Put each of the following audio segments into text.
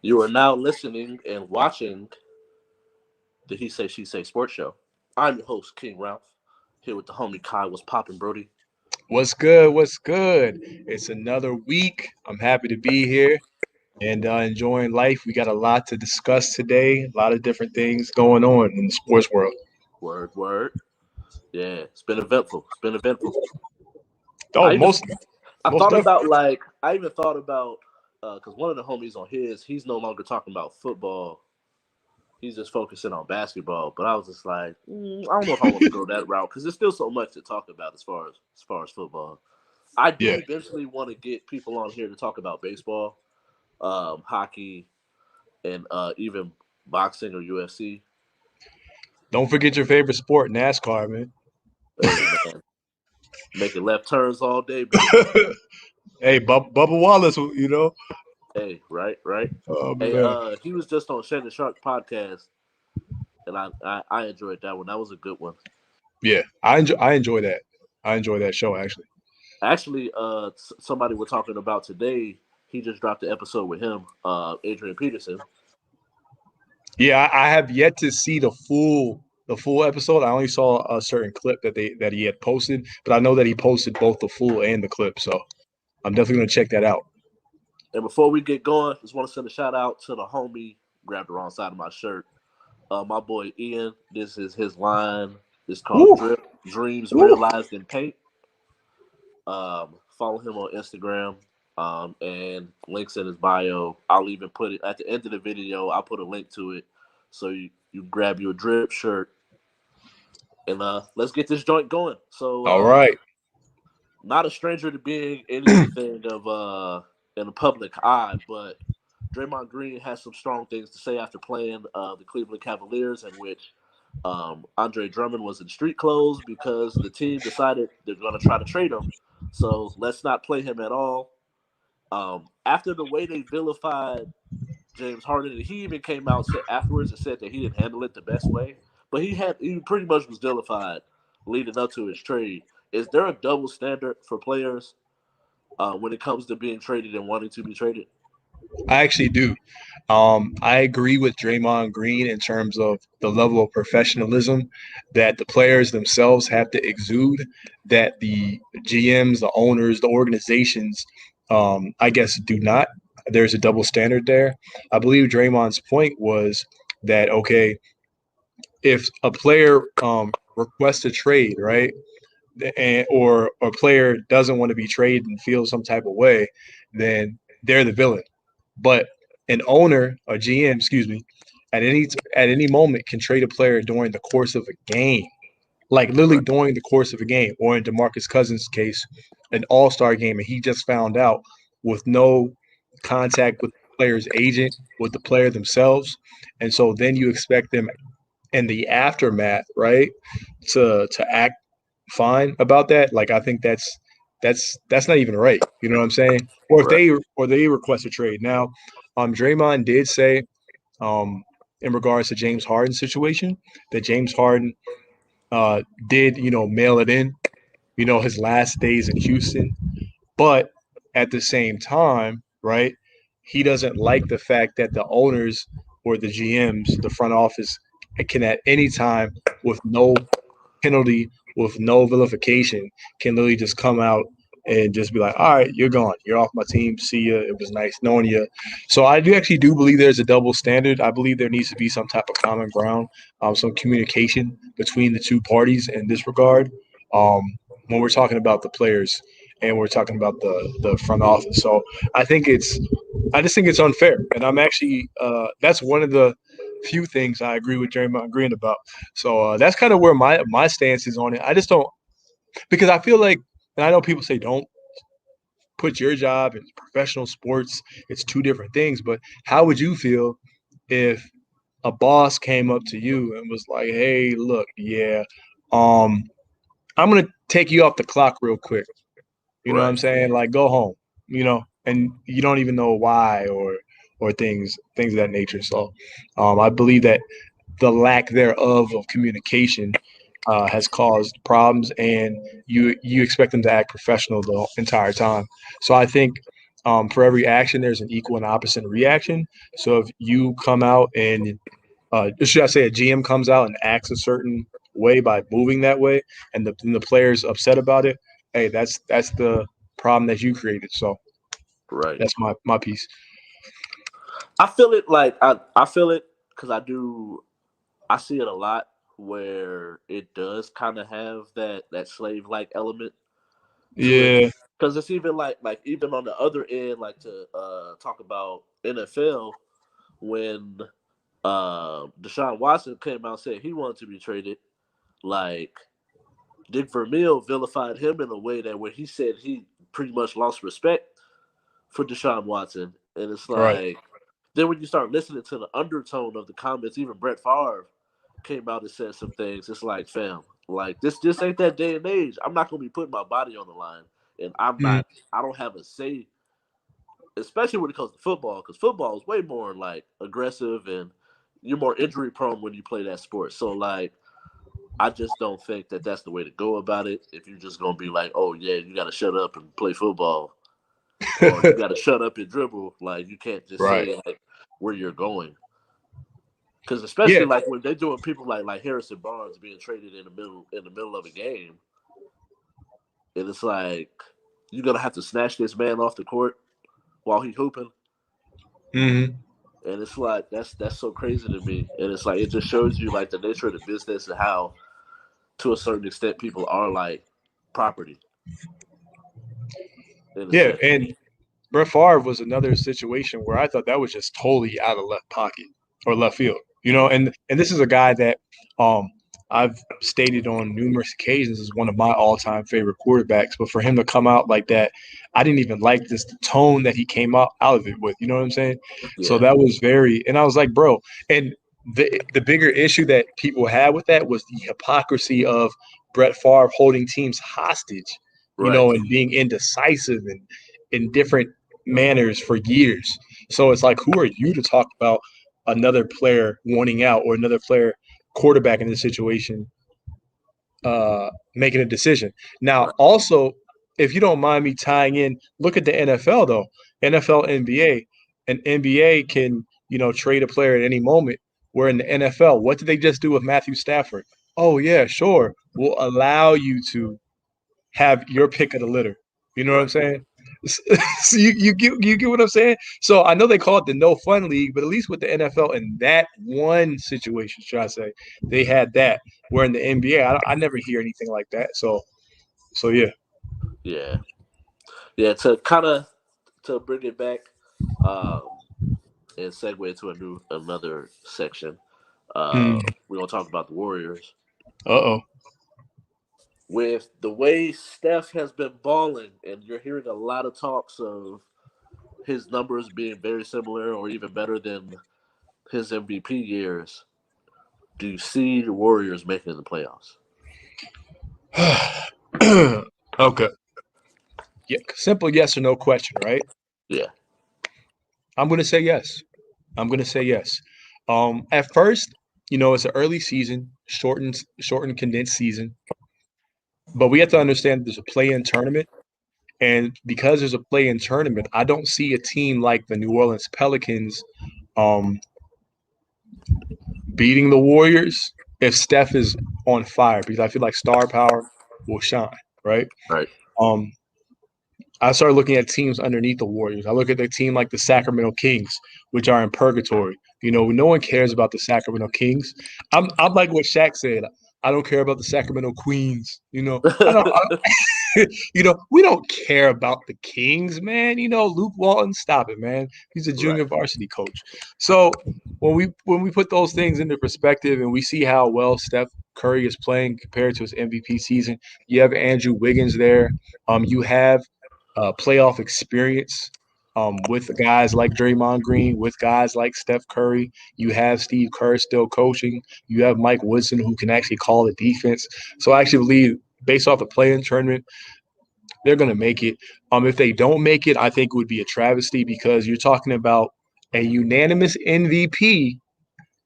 You are now listening and watching the He Say She Say Sports Show. I'm your host, King Ralph, here with the homie Kai. What's poppin', Brody? What's good? What's good? It's another week. I'm happy to be here and enjoying life. We got a lot to discuss today, a lot of different things going on in the sports world. Word, word. Yeah, it's been eventful. It's been eventful. Oh, I even most I most thought definitely. about like I even thought about because one of the homies on he's no longer talking about football. He's just focusing on basketball. But I was just like, I don't know if I want to go that route because there's still so much to talk about as far as football. I do Yeah. eventually want to get people on here to talk about baseball, hockey, and even boxing or UFC. Don't forget your favorite sport, NASCAR, man. Hey man, making left turns all day, baby. Hey, Bubba Wallace. Hey, right, right. Oh Hey, man. he was just on Shannon Sharp podcast, and I enjoyed that one. That was a good one. Yeah, I enjoy that. I enjoy that show actually. Actually, somebody we're talking about today, he just dropped the episode with him, Adrian Peterson. Yeah, I have yet to see the full episode. I only saw a certain clip that he had posted, but I know that he posted both the full and the clip. So I'm definitely gonna check that out. And before we get going, just want to send a shout out to the homie. Grabbed the wrong side of my shirt. My boy Ian. This is his line. It's called Woo, Drip Dreams woo. Realized in Paint. Follow him on Instagram. And links in his bio. I'll even put it at the end of the video. I'll put a link to it, so you grab your drip shirt and let's get this joint going. So All right. not a stranger to being anything of in the public eye, but Draymond Green has some strong things to say after playing the Cleveland Cavaliers, in which Andre Drummond was in street clothes because the team decided they're going to try to trade him. So let's not play him at all. After the way they vilified James Harden, and he even came out afterwards and said that he didn't handle it the best way, but he pretty much was vilified leading up to his trade. Is there a double standard for players when it comes to being traded and wanting to be traded? I actually do. I agree with Draymond Green in terms of the level of professionalism that the players themselves have to exude, that the GMs, the owners, the organizations, I guess, do not. There's a double standard there. I believe Draymond's point was that, okay, if a player requests a trade, right, or a player doesn't want to be traded and feels some type of way, then they're the villain. But an owner, a GM, excuse me, at any moment can trade a player during the course of a game, like literally Right. during the course of a game, or in DeMarcus Cousins' case, an All-Star game, and he just found out with no contact with the player's agent, with the player themselves, and so then you expect them in the aftermath, right, to act fine about that. Like I think that's not even right. You know what I'm saying? Right. Or they request a trade. Now, Draymond did say in regards to James Harden's situation that James Harden did mail it in. His last days in Houston, but at the same time, right? He doesn't like the fact that the owners or the GMs, the front office, can at any time with no penalty, with no vilification, can literally just come out and just be like, all right, you're gone. You're off my team. See you. It was nice knowing you. So I do actually do believe there's a double standard. I believe there needs to be some type of common ground, some communication between the two parties in this regard. Um, when we're talking about the players and we're talking about the front office. So I just think it's unfair. And I'm actually, that's one of the few things I agree with Draymond Green about. So that's kind of where my stance is on it. I just don't because I feel like, and I know people say don't put your job in professional sports. It's two different things. But how would you feel if a boss came up to you and was like, "Hey, look, yeah, um, I'm gonna take you off the clock real quick. You know what Right. I'm saying? Like, go home. And you don't even know why or things of that nature. So, I believe that the lack thereof of communication has caused problems, and you expect them to act professional the entire time. So I think for every action, there's an equal and opposite reaction. So if you come out and should I say a GM comes out and acts a certain way by moving that way, and the player's upset about it, hey, that's the problem that you created. So Right. that's my piece. I feel it like I feel it because I see it a lot where it does kind of have that slave like element to it Yeah, because it's even like even on the other end like to talk about NFL when Deshaun Watson came out and said he wanted to be traded. Like Dick Vermeil vilified him in a way that where he said he pretty much lost respect for Deshaun Watson, and it's right. like then when you start listening to the undertone of the comments, even Brett Favre came out and said some things. It's like, fam, like this ain't that day and age. I'm not gonna be putting my body on the line, and I'm Mm, not. I don't have a say, especially when it comes to football, because football is way more like aggressive and you're more injury prone when you play that sport. So like, I just don't think that that's the way to go about it. If you're just gonna be like, oh yeah, you got to shut up and play football, or you got to shut up and dribble, like you can't just right. say like where you're going. Because Yeah. especially like when they're doing people like Harrison Barnes being traded in the middle of a game, and it's like you're gonna have to snatch this man off the court while he's hooping, Hmm. and it's like that's so crazy to me, and it's like it just shows you like the nature of the business and how to a certain extent people are like property in a Yeah, sense. and Brett Favre was another situation where I thought that was just totally out of left pocket or left field. And this is a guy that um I've stated on numerous occasions is one of my all-time favorite quarterbacks. But for him to come out like that, I didn't even like this the tone that he came out of it with. You know what I'm saying? So Yeah, that was very, and I was like, bro, and the bigger issue that people had with that was the hypocrisy of Brett Favre holding teams hostage, right, and being indecisive and in different manners for years. So it's like, who are you to talk about another player wanting out or another player quarterback in this situation making a decision? Now, right, also, if you don't mind me tying in, look at the NFL though. NFL, NBA, and NBA can trade a player at any moment. Where in the NFL, what did they just do with Matthew Stafford? Oh yeah, sure, we'll allow you to have your pick of the litter. You know what I'm right. saying? So you get what I'm saying? So I know they call it the no fun league, but at least with the NFL in that one situation, should I say, they had that. Where in the NBA, I never hear anything like that. So yeah. Yeah, yeah. To kind of to bring it back, um, and segue into another section. Mm. We're gonna talk about the Warriors. Uh-oh. With the way Steph has been balling, and you're hearing a lot of talks of his numbers being very similar or even better than his MVP years, do you see the Warriors making the playoffs? Okay. Yeah. Simple yes or no question, right? Yeah, I'm gonna say yes. I'm gonna say yes. At first, it's an early season, shortened, condensed season, but we have to understand there's a play-in tournament. And because there's a play-in tournament, I don't see a team like the New Orleans Pelicans um, beating the Warriors if Steph is on fire, because I feel like star power will shine, right? right. Um, I started looking at teams underneath the Warriors. I look at the team like the Sacramento Kings, which are in purgatory. No one cares about the Sacramento Kings. I'm like what Shaq said. I don't care about the Sacramento Queens. I don't. We don't care about the Kings, man. Luke Walton, stop it, man. He's a Right, junior varsity coach. So when we put those things into perspective and we see how well Steph Curry is playing compared to his MVP season, you have Andrew Wiggins there. You have playoff experience. With guys like Draymond Green, with guys like Steph Curry, you have Steve Kerr still coaching. You have Mike Woodson who can actually call the defense. So I actually believe, based off the play-in tournament, they're going to make it. If they don't make it, I think it would be a travesty because you're talking about a unanimous MVP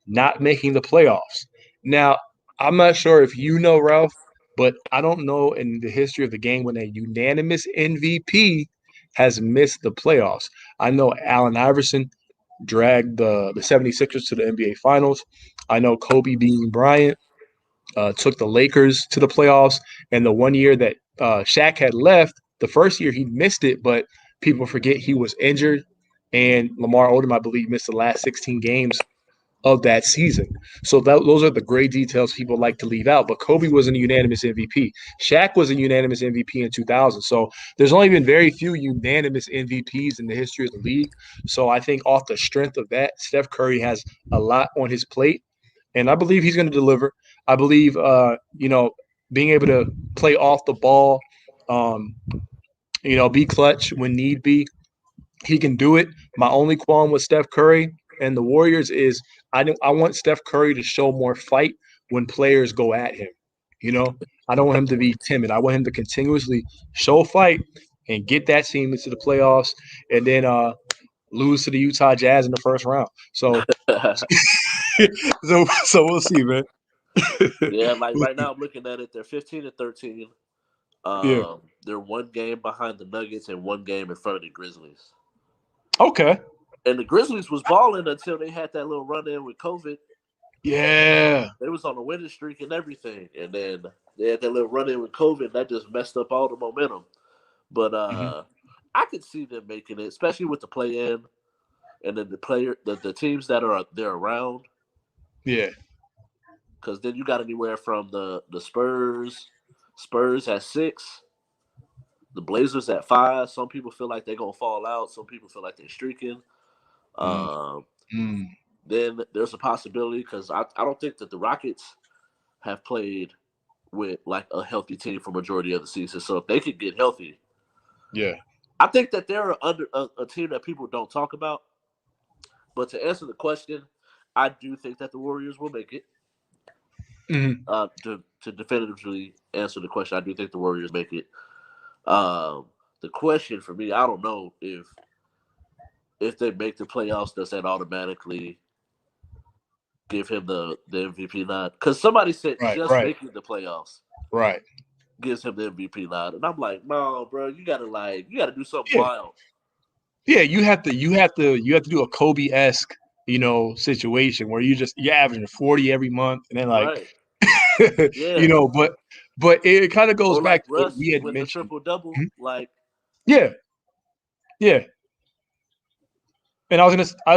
not making the playoffs. Now, I'm not sure if you know, Ralph, but I don't know in the history of the game when a unanimous MVP has missed the playoffs. I know Allen Iverson dragged the 76ers to the NBA Finals. I know Kobe Bean Bryant took the Lakers to the playoffs. And the one year that Shaq had left, the first year he missed it, but people forget he was injured. And Lamar Odom, I believe, missed the last 16 games of that season. So those are the great details people like to leave out. But Kobe was a unanimous MVP. Shaq was a unanimous MVP in 2000. So there's only been very few unanimous MVPs in the history of the league. So I think off the strength of that, Steph Curry has a lot on his plate, and I believe he's going to deliver. I believe, being able to play off the ball, um, be clutch when need be, he can do it. My only qualm with Steph Curry and the Warriors is I want Steph Curry to show more fight when players go at him. You know, I don't want him to be timid. I want him to continuously show fight and get that team into the playoffs, and then lose to the Utah Jazz in the first round. So, so we'll see, man. Yeah, like right now I'm looking at it. They're 15-13. Yeah. They're one game behind the Nuggets and one game in front of the Grizzlies. Okay. And the Grizzlies was balling until they had that little run in with COVID. Yeah. They was on a winning streak and everything, and then they had that little run in with COVID. And that just messed up all the momentum. But Hmm. I could see them making it, especially with the play in, and then the teams that are they're around. Yeah. Because then you got anywhere from the Spurs at 6, the Blazers at 5. Some people feel like they're gonna fall out. Some people feel like they're streaking. Mm. Um, Mm. then there's a possibility because I don't think that the Rockets have played with like a healthy team for majority of the season. So if they could get healthy, Yeah. I think that they're under a team that people don't talk about. But to answer the question, I do think that the Warriors will make it. Hmm. To definitively answer the question, I do think the Warriors make it. Um, the question for me, I don't know if they make the playoffs, does that automatically give him the MVP nod? Because somebody said Right. just Right. making the playoffs Right. gives him the MVP nod, and I'm like, no, bro, you gotta do something Yeah. wild, Yeah. You have to do a Kobe esque, situation where you're averaging 40 every month, and then like, right? Yeah, but it kind of goes or like back to what Russ we had with the mentioned. triple double, Mhm. like Yeah. Yeah. And I was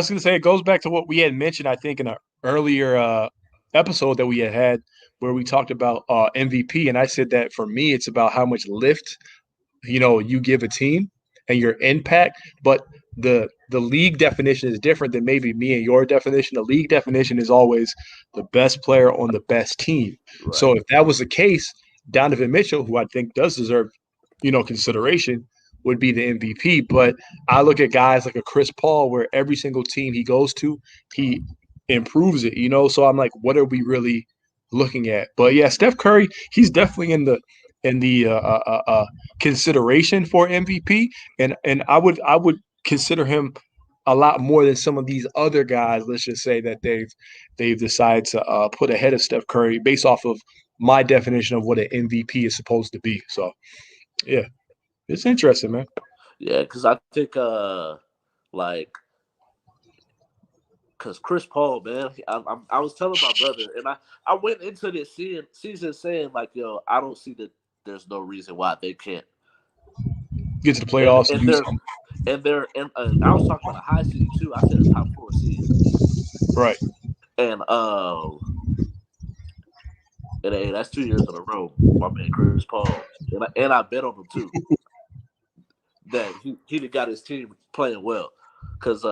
gonna say it goes back to what we had mentioned, I think, in an earlier episode that we had where we talked about MVP, and I said that for me, it's about how much lift you give a team and your impact. But the league definition is different than maybe me and your definition. The league definition is always the best player on the best team. So right, if that was the case, Donovan Mitchell, who I think does deserve consideration, would be the MVP. But I look at guys like a Chris Paul, where every single team he goes to, he improves it. So I'm like, what are we really looking at? But yeah, Steph Curry, he's definitely in the consideration for MVP, and I would consider him a lot more than some of these other guys. Let's just say that they've decided to put ahead of Steph Curry based off of my definition of what an MVP is supposed to be. So yeah, it's interesting, man. yeah, because I think like because Chris Paul, man, I was telling my brother, and I went into this season saying like, yo, I don't see that there's no reason why they can't, Get to the and playoffs and and do they're something. I was talking about a high seed too. I said a top 4 seed, Right. and hey, that's 2 years in a row. My man Chris Paul, and I bet on him too that he got his team playing well, because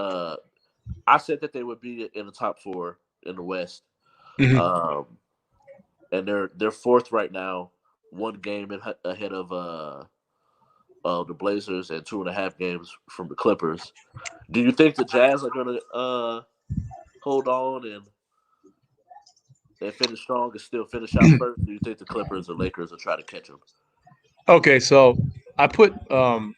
I said that they would be in the top 4 in the West. Hmm. Um, and they're fourth right now, one game ahead of the Blazers and 2.5 games from the Clippers. Do you think the Jazz are gonna hold on and finish strong and still finish out first? Do you think the Clippers or Lakers will try to catch them? Okay, so I put um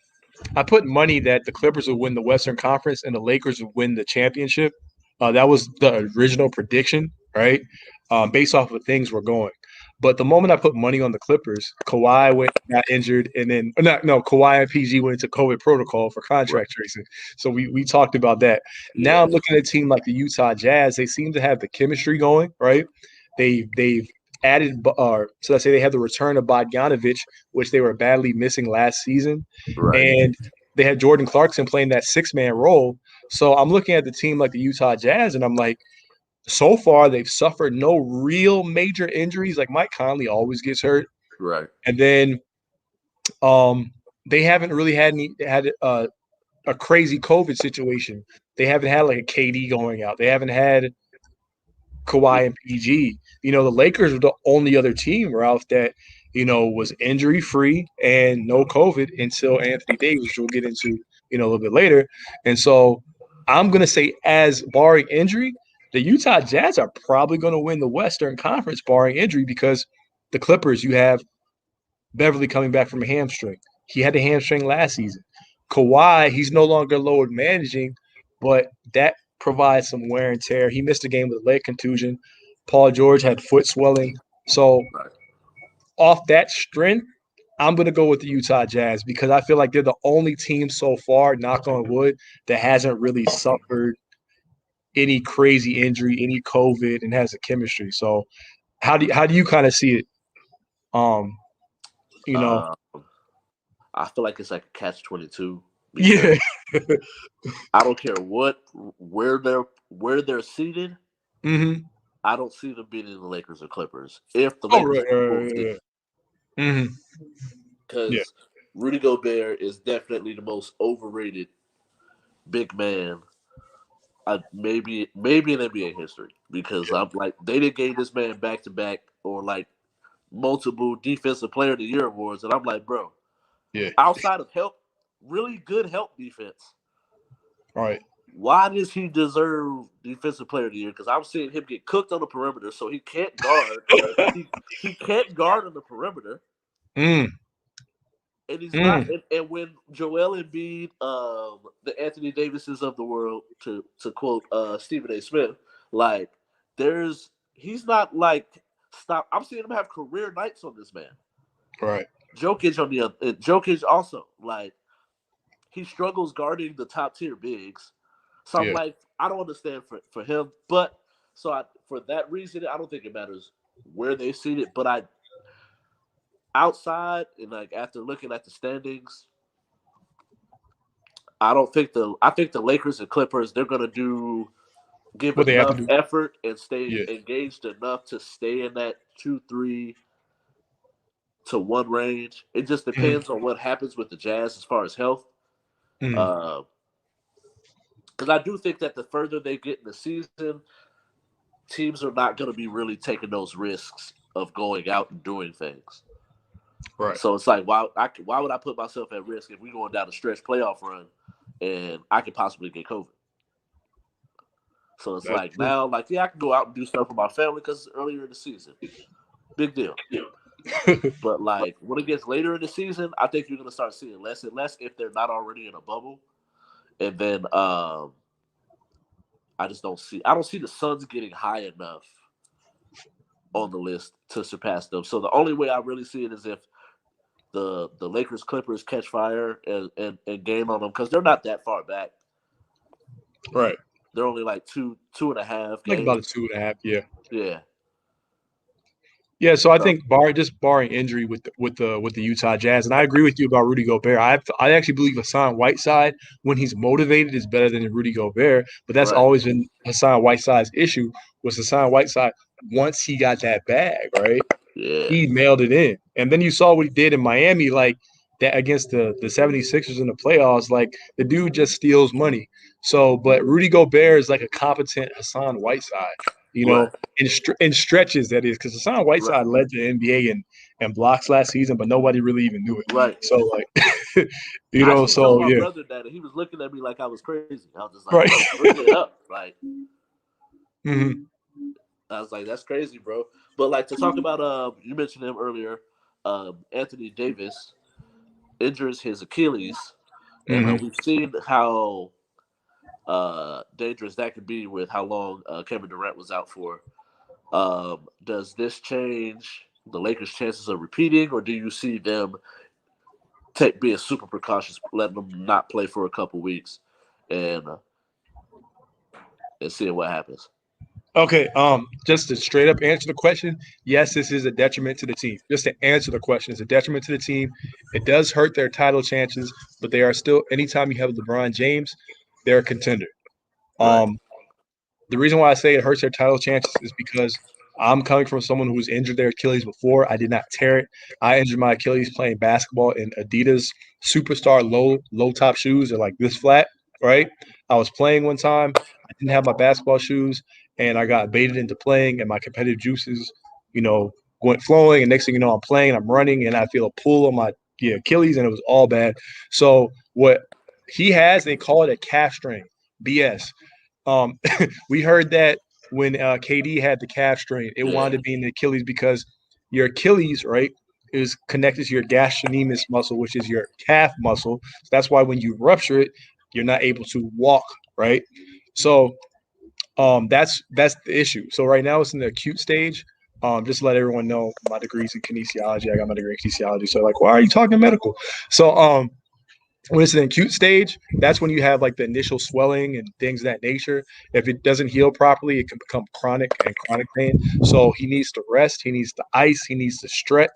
I put money that the Clippers would win the Western Conference and the Lakers would win the championship. That was the original prediction, right? Based off of things we're going. But the moment I put money on the Clippers, Kawhi got injured, and then Kawhi and PG went into COVID protocol for Right. contract tracing. So we talked about that. Now Yeah. I'm looking at a team like the Utah Jazz. They seem to have the chemistry going, right? They've added, so let's say they have the return of Bogdanovich, which they were badly missing last season, Right. and they had Jordan Clarkson playing that 6-man role. So I'm looking at the team like the Utah Jazz, and I'm like, so far they've suffered no real major injuries. Like Mike Conley always gets hurt, Right. and then um, they haven't really had a crazy COVID situation. They haven't had like a KD going out. They haven't had Kawhi and PG. The Lakers were the only other team, Ralph, that was injury free and no COVID until Anthony Davis, which we'll get into a little bit later. And so I'm gonna say, as barring injury, the Utah Jazz are probably going to win the Western Conference, barring injury, because the Clippers, you have Beverly coming back from a hamstring. He had a hamstring last season. Kawhi, he's no longer load managing, but that provides some wear and tear. He missed a game with a leg contusion. Paul George had foot swelling. So Right. off that strength, I'm going to go with the Utah Jazz because I feel like they're the only team so far, knock on wood, that hasn't really suffered any crazy injury, any COVID, and has a chemistry. So how do you kind of see it? Um, you know, Uh, I feel like it's like a catch-22 because yeah. I don't care where they're seated. hmm I don't see them beating the Lakers or Clippers if the Oh, Lakers right, are right, full season. right, right. Yeah, Because Rudy Gobert is definitely the most overrated big man, maybe in NBA history. Because I'm like they didn't gave this man back to back or like multiple Defensive Player of the Year awards, and I'm like, bro, yeah, outside of help, really good help defense. right. Why does he deserve Defensive Player of the Year? Because I'm seeing him get cooked on the perimeter, so he can't guard. He can't guard on the perimeter, Mm, and he's not. mm, And when Joel Embiid, the Anthony Davises of the world, to quote Stephen A. Smith, like he's not like stop. I'm seeing him have career nights on this man. right. Jokic on the other, Jokic also like he struggles guarding the top tier bigs. So I'm Yeah. like, I don't understand for him. But for that reason, I don't think it matters where they seat it. But outside and like after looking at the standings, I think the Lakers and Clippers they're gonna give What they have to enough do. effort and stay Yeah. engaged enough to stay in that 2-3 to 1 range. It just Mm, depends on what happens with the Jazz as far as health. mm, Uh, because I do think that the further they get in the season, teams are not going to be really taking those risks of going out and doing things. right. So it's like, why would I put myself at risk if we going down a stretch playoff run and I could possibly get COVID? So it's That's like true. now, like yeah, I can go out and do stuff with my family because it's earlier in the season, big deal. But like when it gets later in the season, I think you're going to start seeing less and less if they're not already in a bubble. And then I don't see the Suns getting high enough on the list to surpass them. So the only way I really see it is if the Lakers Clippers catch fire and gain on them because they're not that far back. Right. They're only like two and a half Like about a games. 2.5. Yeah. Yeah. Yeah, so I So, think barring injury with the Utah Jazz, and I agree with you about Rudy Gobert. I actually believe Hassan Whiteside, when he's motivated, is better than Rudy Gobert. But that's right. always been Hassan Whiteside's issue. Was Hassan Whiteside, once he got that bag, right? Yeah. He mailed it in. And then you saw what he did in Miami, like that against the 76ers in the playoffs. Like the dude just steals money. So, but Rudy Gobert is like a competent Hassan Whiteside, Right. in stretches, that is, because Hassan Right. Whiteside led the NBA in blocks last season, but nobody really even knew it. Right. So, like, I actually told so my yeah, brother that, and he was looking at me like I was crazy. I was just like, right. bro, look it up. Like, hmm I was like, that's crazy, bro. But like to talk about, you mentioned him earlier, Anthony Davis injures his Achilles, and hmm we've seen how dangerous that could be with how long Kevin Durant was out for. Does this change? the Lakers' chances of repeating, or do you see them being super precautious, letting them not play for a couple weeks, and uh, and seeing what happens? Okay, just to straight up answer the question, yes, this is a detriment to the team. Just to answer the question, it's a detriment to the team. It does hurt their title chances, but they are still. Anytime you have LeBron James, they're a contender. Right. Um, the reason why I say it hurts their title chances is because I'm coming from someone who's injured their Achilles before. I did not tear it. I injured my Achilles playing basketball in Adidas Superstar low top shoes. They're like this flat, right? I was playing one time. I didn't have my basketball shoes, and I got baited into playing, and my competitive juices, went flowing. And next thing you know, I'm playing, I'm running, and I feel a pull on my Achilles, and it was all bad. So what he has, they call it a calf strain. BS. Um, we heard that when KD had the calf strain, it Yeah. wound up being the Achilles because your Achilles, right, is connected to your gastrocnemius muscle, which is your calf muscle. So that's why when you rupture it, you're not able to walk, right? So that's the issue. So right now it's in the acute stage. Just to let everyone know, my degrees in kinesiology. I got my degree in kinesiology. So like, why are you talking medical? So when it's an acute stage, that's when you have like the initial swelling and things of that nature. If it doesn't heal properly, it can become chronic and chronic pain. So he needs to rest. He needs to ice. He needs to stretch.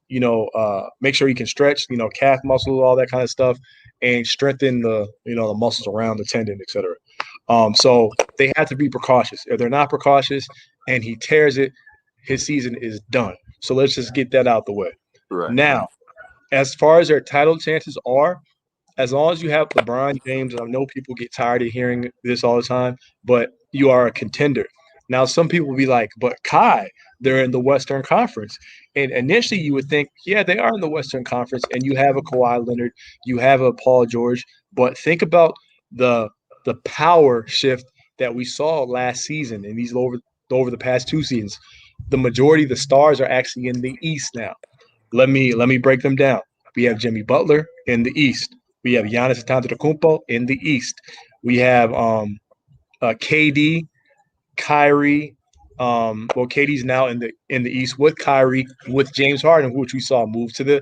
Make sure he can stretch. Calf muscles, all that kind of stuff, and strengthen the muscles around the tendon, etc. So they have to be precautious. If they're not precautious and he tears it, his season is done. So let's just get that out the way. Right. Now, as far as their title chances are, as long as you have LeBron James, and I know people get tired of hearing this all the time, but you are a contender. Now, some people will be like, but Kai, they're in the Western Conference. And initially you would think, yeah, they are in the Western Conference, and you have a Kawhi Leonard, you have a Paul George, but think about the the power shift that we saw last season and these over the past two seasons. The majority of the stars are actually in the East now. Let me break them down. We have Jimmy Butler in the East. We have Giannis Antetokounmpo in the East. We have KD, Kyrie. KD's now in the East with Kyrie, with James Harden, which we saw move to the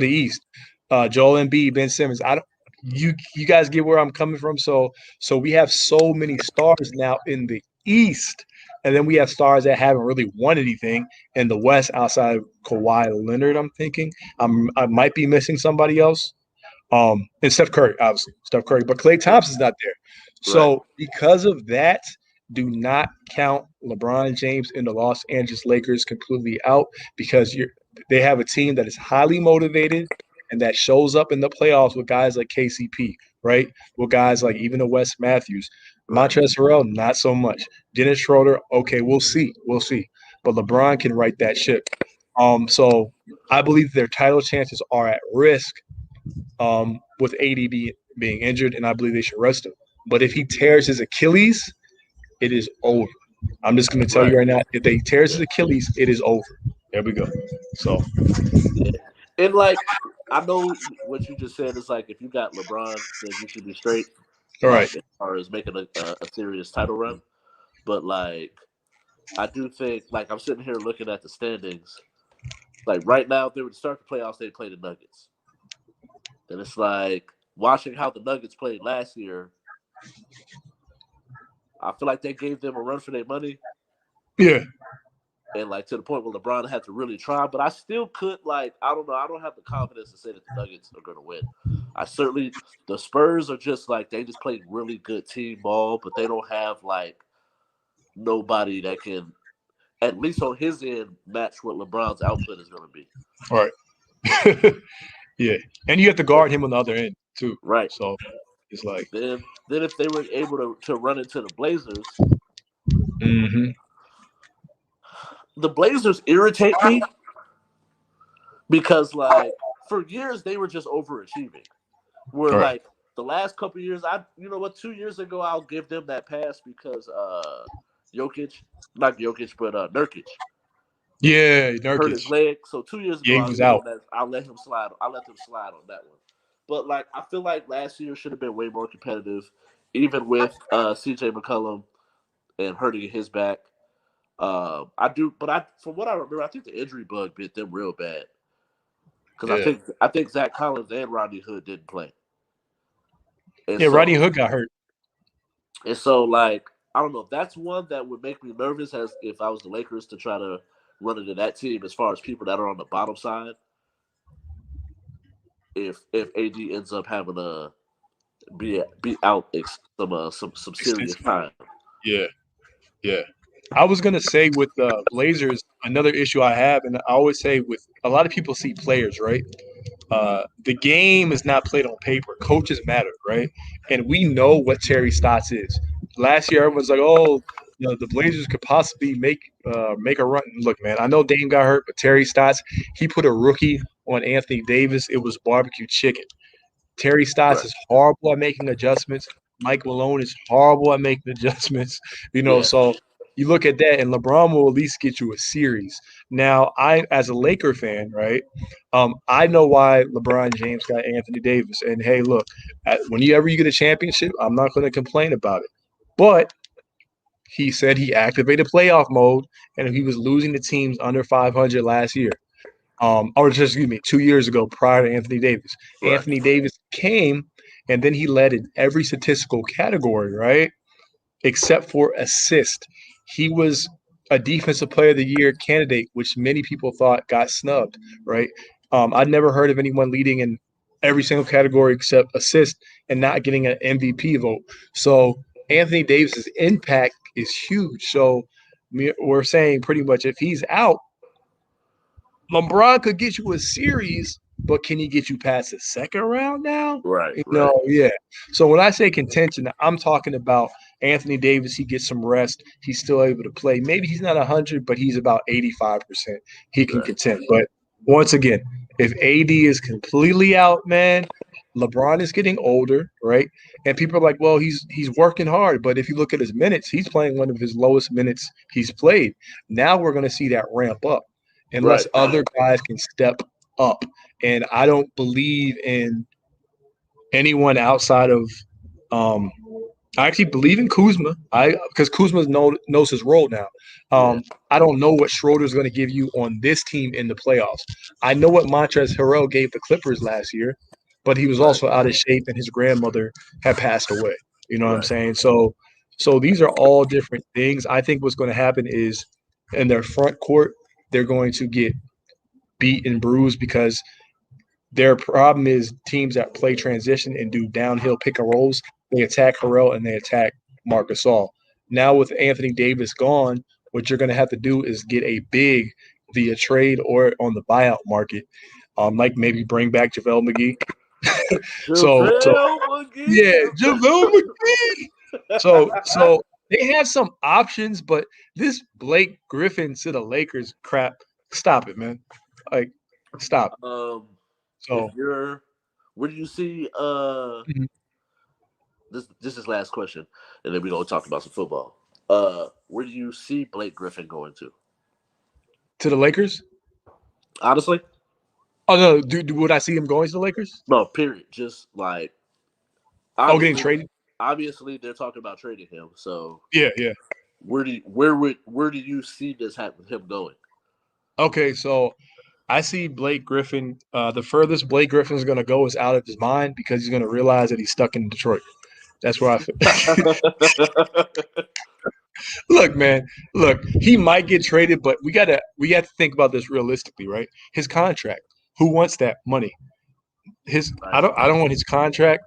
East. Joel Embiid, Ben Simmons. I don't. You guys get where I'm coming from. So we have so many stars now in the East, and then we have stars that haven't really won anything in the West outside of Kawhi Leonard. I'm thinking I might be missing somebody else. And Steph Curry, obviously, Steph Curry, but Klay Thompson's not there. Right. So because of that, do not count LeBron James and the Los Angeles Lakers completely out because they have a team that is highly motivated and that shows up in the playoffs with guys like KCP, right? With guys like even the Wes Matthews, Right. Montrezl Harrell, not so much. Dennis Schroeder, okay, we'll see. But LeBron can right that ship. So I believe their title chances are at risk with AD being injured, and I believe they should rest him. But if he tears his Achilles, it is over. I'm just going to tell Right. you right now, if they tears his Yeah. Achilles, it is over. There we go. So, Yeah. And like, I know what you just said is like, if you got LeBron, then you should be straight. all right. Like, as far as making a serious title run. But like, I do think, like, I'm sitting here looking at the standings. Like right now, if they were to start the playoffs, they'd play the Nuggets. And it's like watching how the Nuggets played last year. I feel like they gave them a run for their money, Yeah. and like to the point where LeBron had to really try. But I still could like I don't know. I don't have the confidence to say that the Nuggets are going to win. I certainly the Spurs are just like they just play really good team ball, but they don't have like nobody that can at least on his end match what LeBron's output is going to be. All right. Yeah. And you have to But guard him on the other end, too. right So it's like, then if they were able to run into the Blazers, mm-hmm. the Blazers irritate me because like for years they were just overachieving. Where All right. like the last couple years, I you know what, 2 years ago I'll give them that pass because Jokic, not Jokic, but Nurkic Yeah, hurt Nurkic. his leg. So 2 years Yeah, ago he I'll was give them out. that. I'll let him slide. I'll let them slide on that one. But like I feel like last year should have been way more competitive, even with CJ McCollum and hurting his back. I do, but from what I remember, I think the injury bug bit them real bad because Yeah. I think Zach Collins and Rodney Hood didn't play, and Yeah, Rodney so Hood got hurt. like I don't know. That's one that would make me nervous as if I was the Lakers to try to run into that team as far as people that are on the bottom side. If AD ends up having to be out some serious Extensively. time. Yeah. Yeah. I was gonna say with the Blazers, another issue I have, and I always say with a lot of people see players, right? The game is not played on paper. Coaches matter, right? And we know what Terry Stotts is. Last year, everyone's like, "Oh, the Blazers could possibly make a run." Look, man, I know Dame got hurt, but Terry Stotts, he put a rookie on Anthony Davis. It was barbecue chicken. Terry Stotts Right. is horrible at making adjustments. Mike Malone is horrible at making adjustments. Yeah. So you look at that, and LeBron will at least get you a series. Now, I, as a Laker fan, right, I know why LeBron James got Anthony Davis. And hey, look, whenever you get a championship, I'm not going to complain about it. But he said he activated playoff mode, and he was losing the teams under 500 last year. Or just excuse me, 2 years ago prior to Anthony Davis. Right. Anthony Davis came and then he led in every statistical category, right? Except for assist. He was a defensive player of the year candidate, which many people thought got snubbed, right? I'd never heard of anyone leading in every single category except assist and not getting an MVP vote. So Anthony Davis's impact is huge. So we're saying pretty much if he's out, LeBron could get you a series, but can he get you past the second round now? Right. Right. Yeah. So when I say contention, I'm talking about Anthony Davis. He gets some rest. He's still able to play. Maybe he's not 100, but he's about 85%. He can Right. contend. But once again, if AD is completely out, man, LeBron is getting older, right? And people are like, well, he's working hard. But if you look at his minutes, he's playing one of his lowest minutes he's played. Now we're going to see that ramp up unless Right. other guys can step up. And I don't believe in anyone outside of um I actually believe in Kuzma. Because Kuzma knows his role now. Yeah. I don't know what Schroeder's going to give you on this team in the playoffs. I know what Montrezl Harrell gave the Clippers last year, but he was Right. also out of shape and his grandmother had passed away. You know what I'm Right. saying? So these are all different things. I think what's going to happen is in their front court, they're going to get beat and bruised because their problem is teams that play transition and do downhill pick and rolls. They attack Harrell and they attack Marc Gasol. Now with Anthony Davis gone, what you're going to have to do is get a big via trade or on the buyout market, like maybe bring back JaVale McGee. So JaVale yeah, McGee. JaVale McGee. So they have some options, but this Blake Griffin to the Lakers crap, stop it, man. Like, stop. um, if So you're, where do you see mhm. this is last question, and then we're gonna talk about some football. Where do you see Blake Griffin going to? To the Lakers. Honestly, Oh no, would I see him going to the Lakers? no. Period. Just like Oh, getting obviously, traded. they're talking about trading him. So Yeah, yeah. where do you see this happen him going? Okay, so I see Blake Griffin. The furthest Blake Griffin is going to go is out of his mind because he's going to realize that he's stuck in Detroit. That's where I feel. Look, man. Look, he might get traded, but we have to think about this realistically, right? His contract. Who wants that money? Right. I don't want his contract.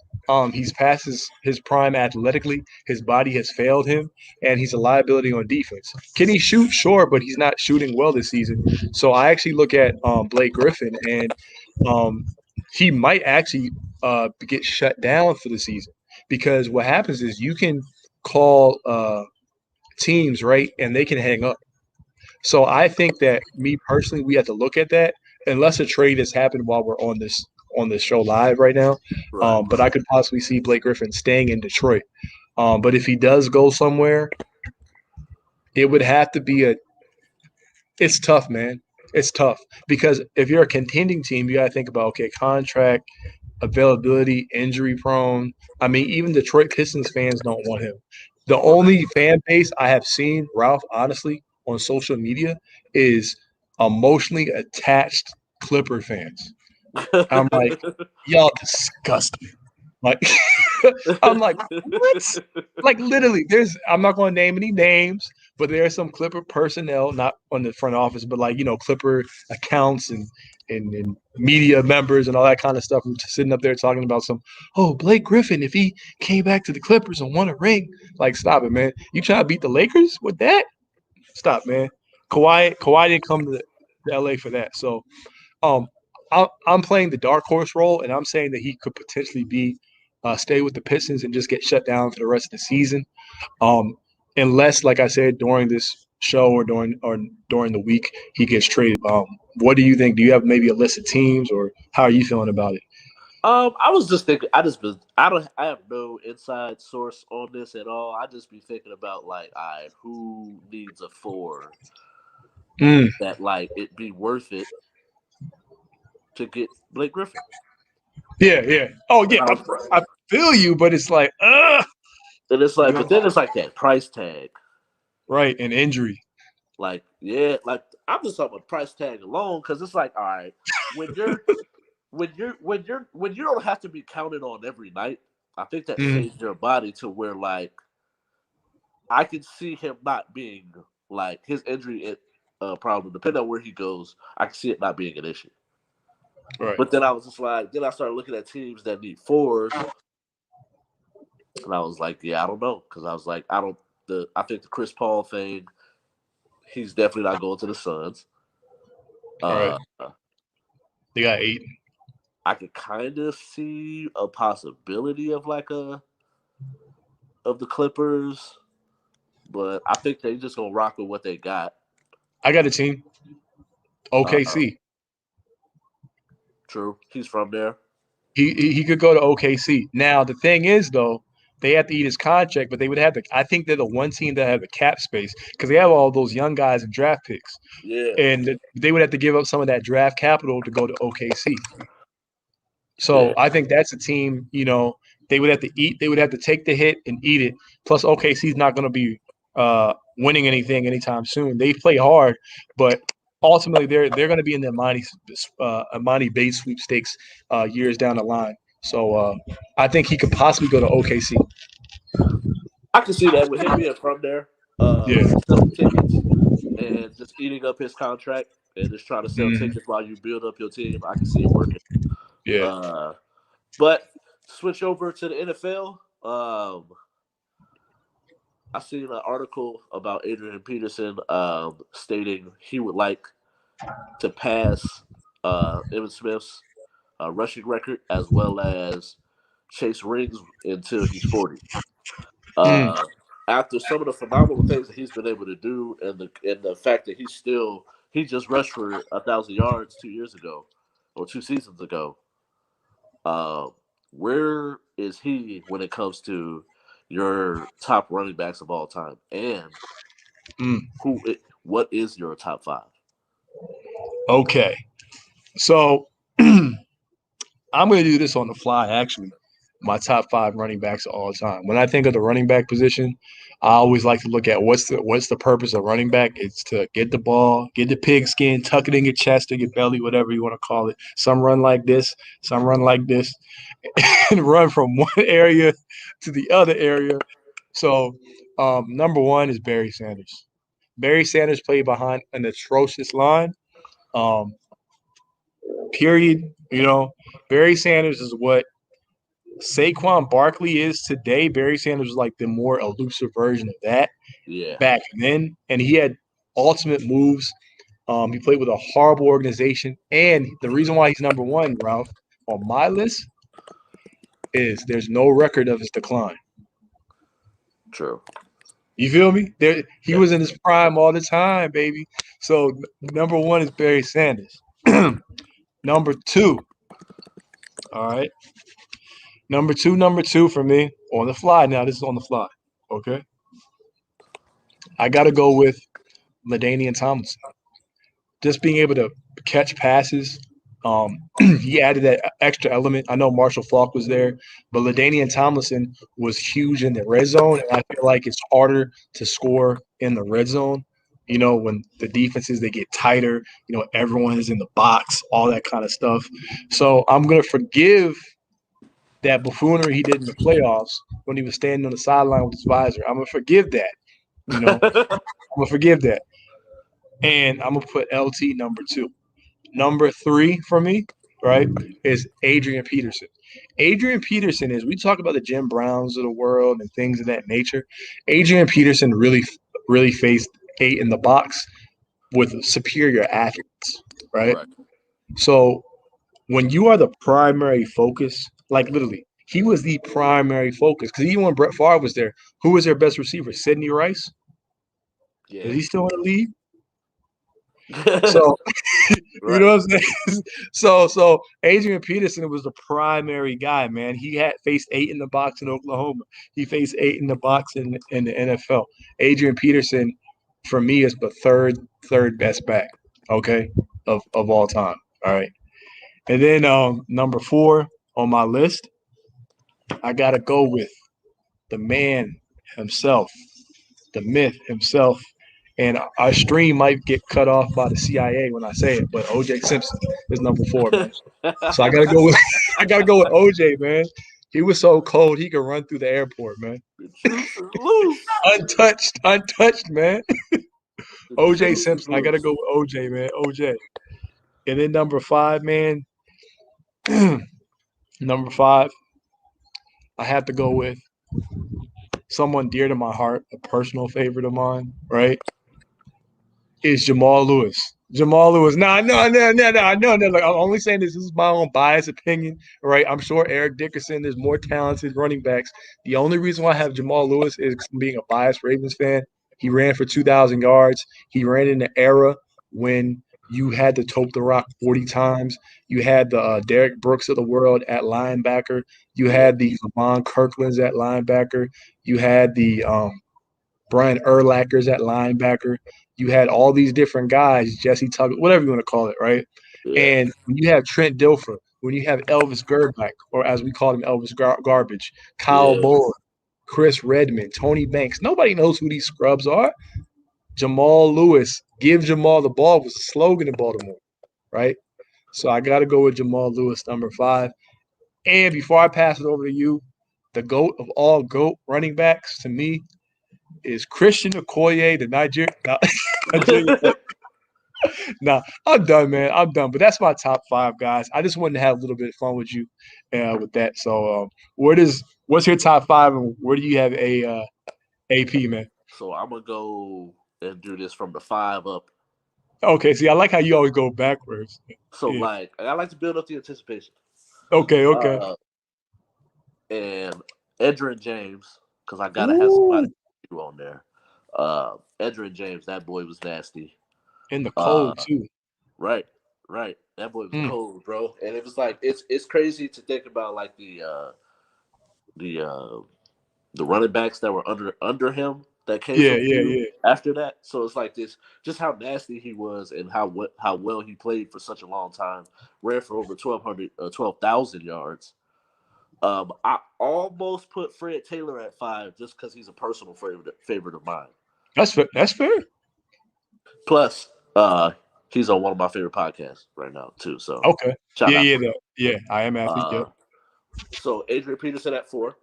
He's past his prime athletically. His body has failed him, and he's a liability on defense. Can he shoot? Sure, but he's not shooting well this season. So I actually look at Blake Griffin, and um, he might actually get shut down for the season because what happens is you can call teams right, and they can hang up. So I think that me personally, we have to look at that unless a trade has happened while we're on this show live right now. Right. But I could possibly see Blake Griffin staying in Detroit. But if he does go somewhere, it would have to be a. It's tough, man. It's tough because if you're a contending team, you got to think about okay, contract availability, injury prone. I mean, even Detroit Pistons fans don't want him. The Right. only fan base I have seen, Ralph, honestly, on social media is emotionally attached Clipper fans. I'm like, y'all disgust me. Like, I'm like, what? Like, literally, I'm not going to name any names, but there are some Clipper personnel, not on the front office, but like, Clipper accounts and media members and all that kind of stuff. Who's sitting up there talking about Blake Griffin, if he came back to the Clippers and won a ring, like, stop it, man. You trying to beat the Lakers with that? Stop, man. Kawhi didn't come to LA for that. So, um, I'm playing the dark horse role, and I'm saying that he could potentially be stay with the Pistons and just get shut down for the rest of the season, unless, like I said, during this show or during the week he gets traded. What do you think? Do you have maybe a list of teams, or how are you feeling about it? I was just thinking. I have no inside source on this at all. I just be thinking about like, who needs a four Mm, that like it be worth it to get Blake Griffin. yeah, yeah. Oh, And yeah. I feel you, but it's like, it's like, but then it's like that price tag. right, an injury. Like, yeah, like I'm just talking about price tag alone because it's like, all right, when you're when you don't have to be counted on every night, I think that Mm, saves your body to where like I can see him not being like his injury problem, depending on where he goes, I can see it not being an issue. right. But then I was just like, then I started looking at teams that need fours, and I was like, yeah, I don't know, because I was like, I think the Chris Paul thing, he's definitely not going to the Suns. All right. Uh, They got 8. I could kind of see a possibility of like of the Clippers, but I think they just gonna rock with what they got. I got a team. Uh, OKC. True, he's from there. He could go to OKC. Now the thing is though, they have to eat his contract, but they would have to. I think they're the one team that have the cap space because they have all those young guys and draft picks, Yeah, and they would have to give up some of that draft capital to go to OKC. yeah, So I think that's a team. They would have to eat. They would have to take the hit and eat it. Plus, OKC is not going to be winning anything anytime soon. They play hard, but ultimately they're going to be in the Amani Bay sweepstakes years down the line. So I think he could possibly go to OKC. I can see that with him being from there, Yeah, selling tickets and just eating up his contract and just trying to sell hmm, tickets while you build up your team. I can see it working. yeah. Uh, but switch over to the NFL. I seen an article about Adrian Peterson stating he would like to pass Emmitt Smith's rushing record as well as Chase Rings until he's 40. Mm, Uh, After some of the phenomenal things that he's been able to do, and the fact that he just rushed for 1,000 yards 2 years ago or 2 seasons ago. Uh, where is he when it comes to your top running backs of all time, and mm. what is your top five? Okay, so I'm going to do this on the fly, actually. My top 5 running backs of all time. When I think of the running back position, I always like to look at what's the purpose of running back. It's to get the ball, get the pigskin, tuck it in your chest or your belly, whatever you want to call it. Some run like this, some run like this, and run from one area to the other area. So, number one is Barry Sanders. Barry Sanders played behind an atrocious line. Um, period. Barry Sanders is what Saquon Barkley is today. Barry Sanders was like the more elusive version of that Yeah, back then, and he had ultimate moves. He played with a horrible organization, and the reason why he's number one, Ralph, on my list is there's no record of his decline. true. You feel me? He Yeah, was in his prime all the time, baby. So number one is Barry Sanders. Number two, all right. Number two for me on the fly. Now this is on the fly. Okay, I got to go with LaDainian Tomlinson. Just being able to catch passes. He added that extra element. I know Marshall Faulk was there, but LaDainian Tomlinson was huge in the red zone, and I feel like it's harder to score in the red zone. when the defenses they get tighter, everyone is in the box, all that kind of stuff. So I'm gonna forgive that buffoonery he did in the playoffs when he was standing on the sideline with his visor. I'm gonna forgive that. I'm gonna forgive that, and I'm gonna put LT number 2. Number 3 for me, right, is Adrian Peterson. Adrian Peterson is we talk about the Jim Browns of the world and things of that nature. Adrian Peterson really faced 8 in the box with superior athletes, right? Right. So when you are the primary focus, like literally, he was the primary focus because even when Brett Favre was there, who was their best receiver? Sidney Rice. Is Yeah. he still in the league? So you know Right. what I'm saying? So Adrian Peterson was the primary guy, man. He had faced 8 in the box in Oklahoma. He faced 8 in the box in the NFL. Adrian Peterson, for me, is the third best back, okay, of all time. All right. And then number 4 on my list, I gotta go with the man himself, the myth himself. And our stream might get cut off by the CIA when I say it, but OJ Simpson is number 4, man. So I gotta go with I gotta go with OJ, man. He was so cold he could run through the airport, man. The juice is loose. Untouched, man. The OJ juice is Simpson. I gotta loose. go with OJ, man. OJ. And then number 5, man. Number 5, I have to go with someone dear to my heart, a personal favorite of mine, right? Is Jamal Lewis. Jamal Lewis. No. Like, I'm only saying this. This is my own biased opinion, right? I'm sure Eric Dickerson is more talented running backs. The only reason why I have Jamal Lewis is being a biased Ravens fan. He ran for 2,000 yards. He ran in the era when you had to tote the rock 40 times. You had the Derek Brooks of the world at linebacker. You Yeah. had the Lamont Kirklands at linebacker. You had the Brian Urlacher's at linebacker. You had all these different guys, Jesse Tuggle, whatever you want to call it, right? Yeah. And when you have Trent Dilfer, when you have Elvis Gerback, or as we call him, Elvis Garbage, Kyle Yeah. Buller, Chris Redmond, Tony Banks, nobody knows who these scrubs are. Jamal Lewis, give Jamal the ball was the slogan in Baltimore, right? So I got to go with Jamal Lewis, number 5. And before I pass it over to you, the GOAT of all GOAT running backs to me is Christian Okoye, the Nigerian. Nah, I'm done, man. I'm done. But that's my top 5 guys. I just wanted to have a little bit of fun with you with that. So, what's your top 5, and where do you have AP, man? So I'm gonna go and do this from the 5 up. Okay, see, I like how you always go backwards. So Yeah. like I like to build up the anticipation. Okay. Uh, and Edrin James, because I gotta have somebody Ooh, on there. Edrin James, that boy was nasty. in the Uh, cold too. right, right. That boy was Mm. cold, bro. And it was like it's crazy to think about like the uh the running backs that were under him that came Yeah, from yeah, you yeah. after that. So it's like this, just how nasty he was and how well he played for such a long time. Ran for over 12,000 yards. I almost put Fred Taylor at 5 just because he's a personal favorite of mine. That's fair. Plus, he's on one of my favorite podcasts right now too. So Okay. shout Yeah, out yeah, Fred. yeah. I am athlete. Yep. Uh, so Adrian Peterson at 4.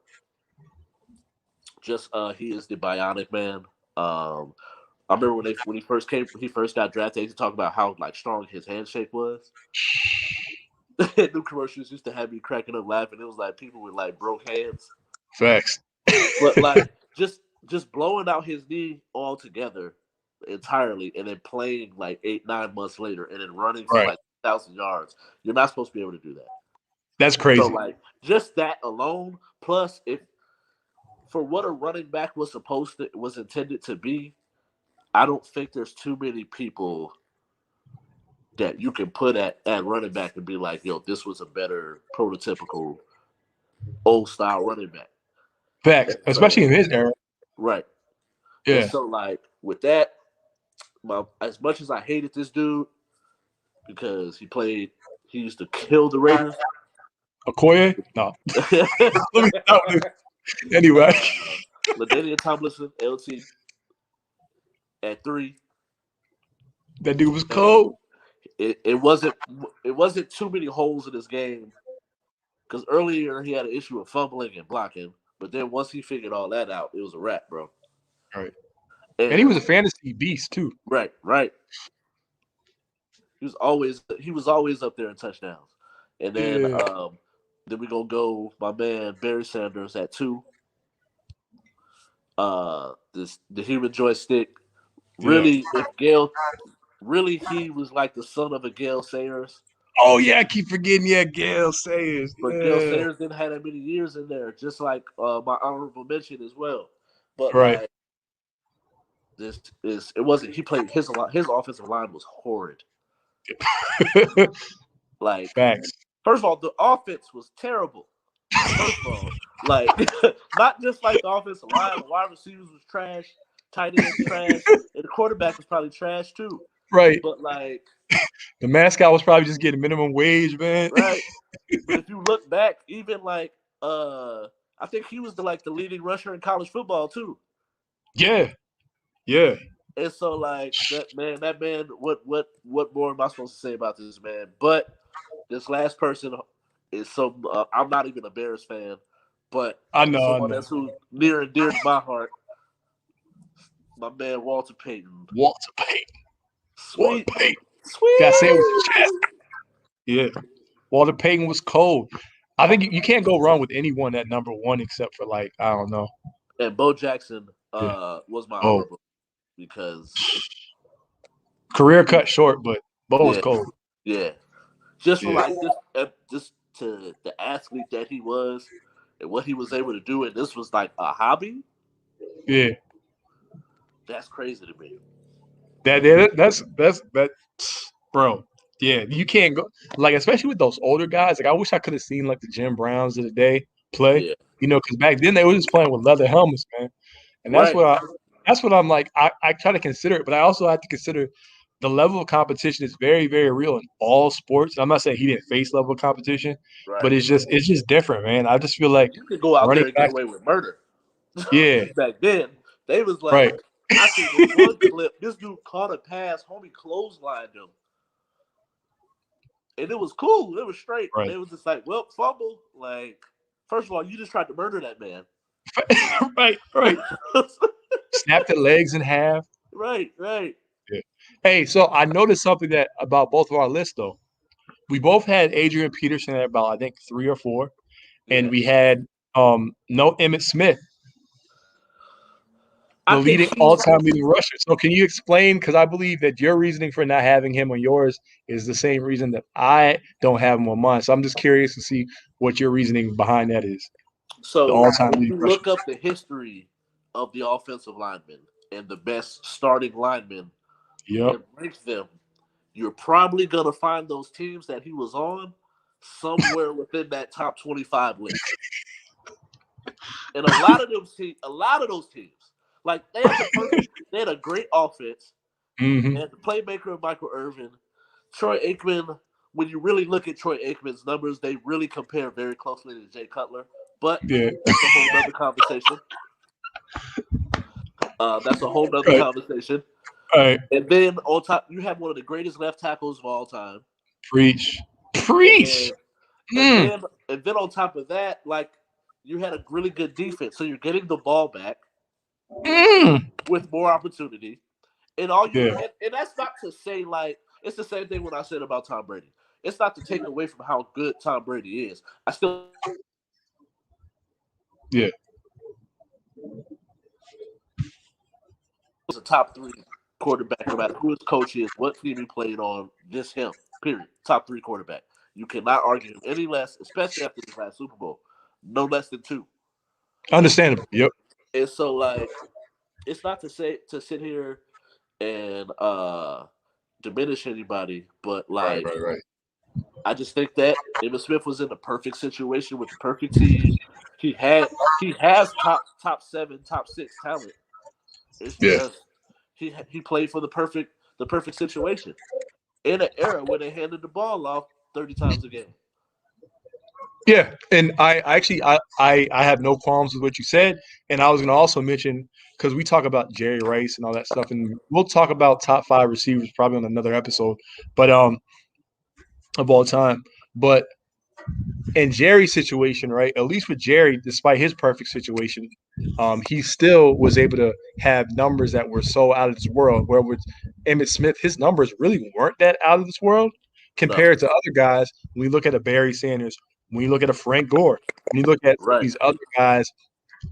Just he is the bionic man. I remember when he first got drafted. He used to talk about how like strong his handshake was. New commercials used to have me cracking up laughing. It was like people with like broke hands, Facts. but like just blowing out his knee altogether entirely, and then playing like 8 9 months later, and then running for Right. like 1,000 yards. You're not supposed to be able to do that. That's So crazy. like just that alone, plus if for what a running back was intended to be, I don't think there's too many people that you can put at running back and be like, yo, this was a better prototypical old style running back. Facts, And especially so, in his era. right. And Yeah. so, like, with that, as much as I hated this dude because he used to kill the Raiders. Okoye? No. uh, Let me stop this. Anyway. LaDainian Tomlinson, LT, at 3. That dude was And cold. it wasn't too many holes in his game because earlier he had an issue with fumbling and blocking, but then once he figured all that out, it was a wrap, bro. Right. And he was a And fantasy beast too. right, right, he was always up there in touchdowns. And Yeah. then we gonna go my man Barry Sanders at 2. This the human joystick. Yeah. Really, if Gale really he was like the son of a Gale Sayers, Oh yeah, I keep forgetting. Yeah, Gail Sayers. but Gale Yeah. Sayers didn't have that many years in there, just like my honorable mention as well. But Right. like this is it wasn't he played his offensive line was horrid. Like Facts. first of all, the offense was terrible. First of all, like not just like the offensive line, the wide receivers was trash, tight ends trash, and the quarterback was probably trash too. Right. But like The mascot was probably just getting minimum wage, man. right, but if you look back, even like I think he was the leading rusher in college football too. Yeah. Yeah. And so like that man, what more am I supposed to say about this man? But this last person is some. I'm not even a Bears fan, but I know. I someone know. that's who's near and dear to my heart. My man Walter Payton. Walter Payton. Walter Sweet, Payton. Gotta say it with your chest. sweet. Yeah. Walter Payton was cold. I think you can't go wrong with anyone at number one except for like, I don't know. And Bo Jackson Yeah. was my Oh. honorable because Career cut short, but Bo was yeah, cold. yeah, just for Yeah. like just to the athlete that he was and what he was able to do, and this was like a hobby. Yeah. That's crazy to me. That bro. Yeah, you can't go like especially with those older guys. Like I wish I could have seen like the Jim Browns of the day play. Yeah, Because back then they were just playing with leather helmets, man. And right. that's what I'm like. I try to consider it, but I also have to consider the level of competition is very, very real in all sports. I'm not saying he didn't face level of competition, but Right. it's just different, man. I just feel like You could go out running there and get back. away with murder. Yeah, Back then, they was right. like, I seen this one clip. This dude caught a pass, homie clotheslined him, and it was cool. It was straight. Right. They was just like, well, fumble. Like, first of all, you just tried to murder that man. Right. Snap the legs in half. right, right. Yeah. Hey, so I noticed something that about both of our lists though. We both had Adrian Peterson at about I think 3 or 4, and Yeah. we had no Emmitt Smith, I the think leading he's all-time leading rusher. So can you explain? Because I believe that your reasoning for not having him on yours is the same reason that I don't have him on mine. So I'm just curious to see what your reasoning behind that is. The so all-time when leading you rusher. look up the history of the offensive linemen and the best starting linemen Yep. and rank them, you're probably gonna find those teams that he was on somewhere within that top 25 list. And a lot of those teams, like they had a great offense. Mm-hmm. They had the playmaker of Michael Irvin, Troy Aikman. When you really look at Troy Aikman's numbers, they really compare very closely to Jay Cutler. But Yeah. that's a whole nother conversation. That's a whole nother Right. conversation. All right. And then on top, you have one of the greatest left tackles of all time. Preach. And Preach. then and Mm. then and then on top of that, like you had a really good defense. So you're getting the ball back Mm. with more opportunity. And all you Yeah. and that's not to say like it's the same thing when I said about Tom Brady. It's not to take away from how good Tom Brady is. I still Yeah. was a top 3 quarterback, no matter who his coach is, what team he played on, just him. Period. Top 3 quarterback. You cannot argue him any less, especially after this last Super Bowl. No less than 2. Understandable. Yep. And so like it's not to sit here and diminish anybody, but Right. like Right. Right. I just think that Emmitt Smith was in the perfect situation with the perfect team. He has top 7, top 6 talent. It's Yeah. just he played for the perfect situation in an era where they handed the ball off 30 times a game. Yeah, and I have no qualms with what you said, and I was going to also mention because we talk about Jerry Rice and all that stuff, and we'll talk about top five receivers probably on another episode, but of all time. But in Jerry's situation, right? At least with Jerry, despite his perfect situation, he still was able to have numbers that were so out of this world. Where with Emmitt Smith, his numbers really weren't that out of this world No, compared to other guys. When we look at a Barry Sanders, when you look at a Frank Gore, when you look at right. these other guys,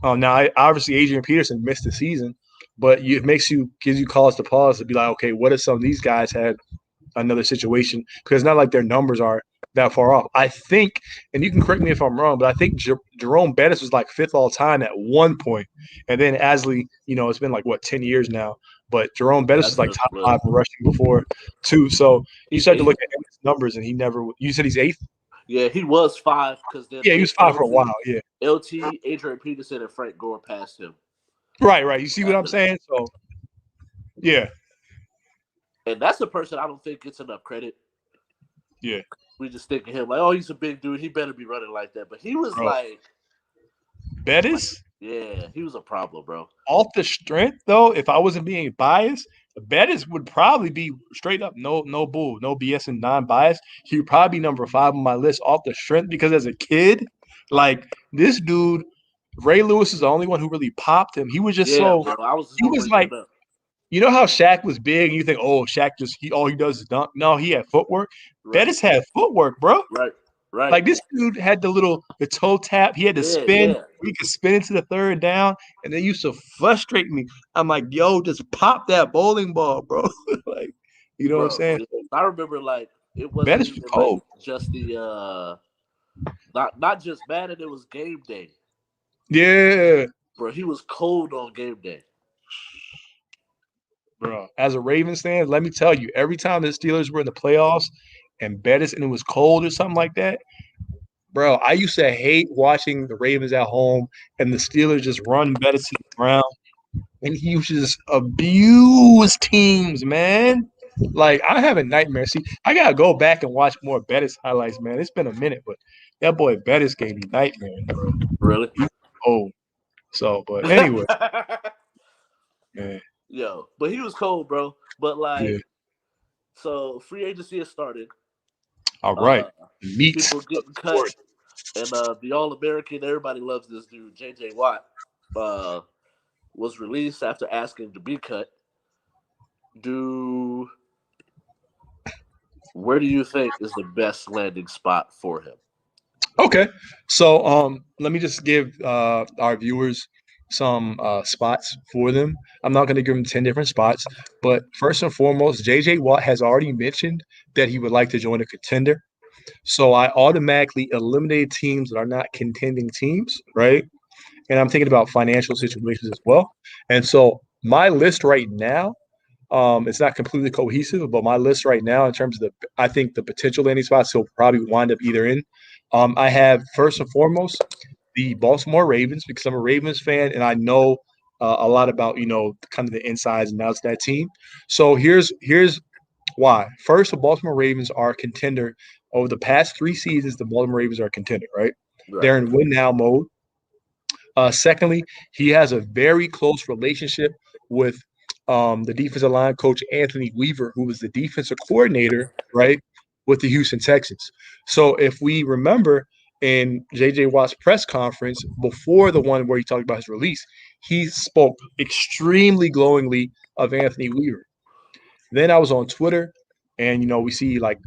now obviously Adrian Peterson missed the season, but it makes you gives you cause to pause to be like, okay, what if some of these guys had another situation because it's not like their numbers are that far off. I think, and you can correct me if I'm wrong, but I think Jerome Bettis was like fifth all time at one point, and then Asley, it's been like what 10 years now, but Jerome Bettis was That's like just top five in rushing before too. So you he's start to look eighth. at his numbers, and he never. You said he's eighth. Yeah, he was five because then Yeah, he was five for a while. Yeah, LT, Adrian Peterson, and Frank Gore passed him right. You see what I'm after that. saying? So yeah, And that's a person I don't think gets enough credit. yeah, We just think of him like, oh, he's a big dude. He better be running like that. But he was bro. like, Bettis. yeah, he was a problem, bro. Off the strength, though, if I wasn't being biased, Bettis would probably be straight up no bull, no BS and non-biased. He would probably be number five on my list off the strength because as a kid, like this dude, Ray Lewis is the only one who really popped him. He was just Yeah, so bro. I was just he gonna was bring like, that up. how Shaq was big and you think, oh, Shaq just he all he does is dunk. No, he had footwork. Right, Bettis had footwork, bro. right, right. Like this dude had the toe tap. He had to Yeah, spin. yeah, He could spin into the third down, and they used to frustrate me. I'm like, yo, just pop that bowling ball, bro. Like, you know what I'm bro. saying? Yeah. So I remember like it wasn't Bettis was even like cold, just the not just Madden. It was game day, yeah, bro. He was cold on game day. bro. As a Ravens fan, let me tell you, every time the Steelers were in the playoffs and Bettis and it was cold or something like that, bro, I used to hate watching the Ravens at home and the Steelers just run Bettis to the ground. And he used to just abuse teams, man. Like I have a nightmare. See, I gotta go back and watch more Bettis highlights, man. It's been a minute, but that boy Bettis gave me nightmares, bro. Really? Oh, so but anyway, man, Yo, but he was cold, bro. But yeah. like, so free agency has started. All right, Uh, meat people of getting the sport. cut, and the All American. Everybody loves this dude, J.J. Watt. Uh, was released after asking to be cut. Do Where do you think is the best landing spot for him? Okay, so let me just give our viewers some spots for them. I'm not going to give them 10 different spots, but first and foremost, JJ Watt has already mentioned that he would like to join a contender. So I automatically eliminate teams that are not contending teams, right? And I'm thinking about financial situations as well. And so my list right now, it's not completely cohesive, but my list right now in terms of I think the potential landing spots he'll probably wind up either in. I have first and foremost the Baltimore Ravens because I'm a Ravens fan and I know a lot about kind of the insides and outs of that team. So here's why. First, the Baltimore Ravens are a contender. Over the past 3 seasons, the Baltimore Ravens are a contender, right? Right, They're in win now mode. Secondly, he has a very close relationship with the defensive line coach Anthony Weaver, who was the defensive coordinator, right, with the Houston Texans. So if we remember in JJ Watt's press conference before the one where he talked about his release, he spoke extremely glowingly of Anthony Weaver. Then I was on Twitter, and we see like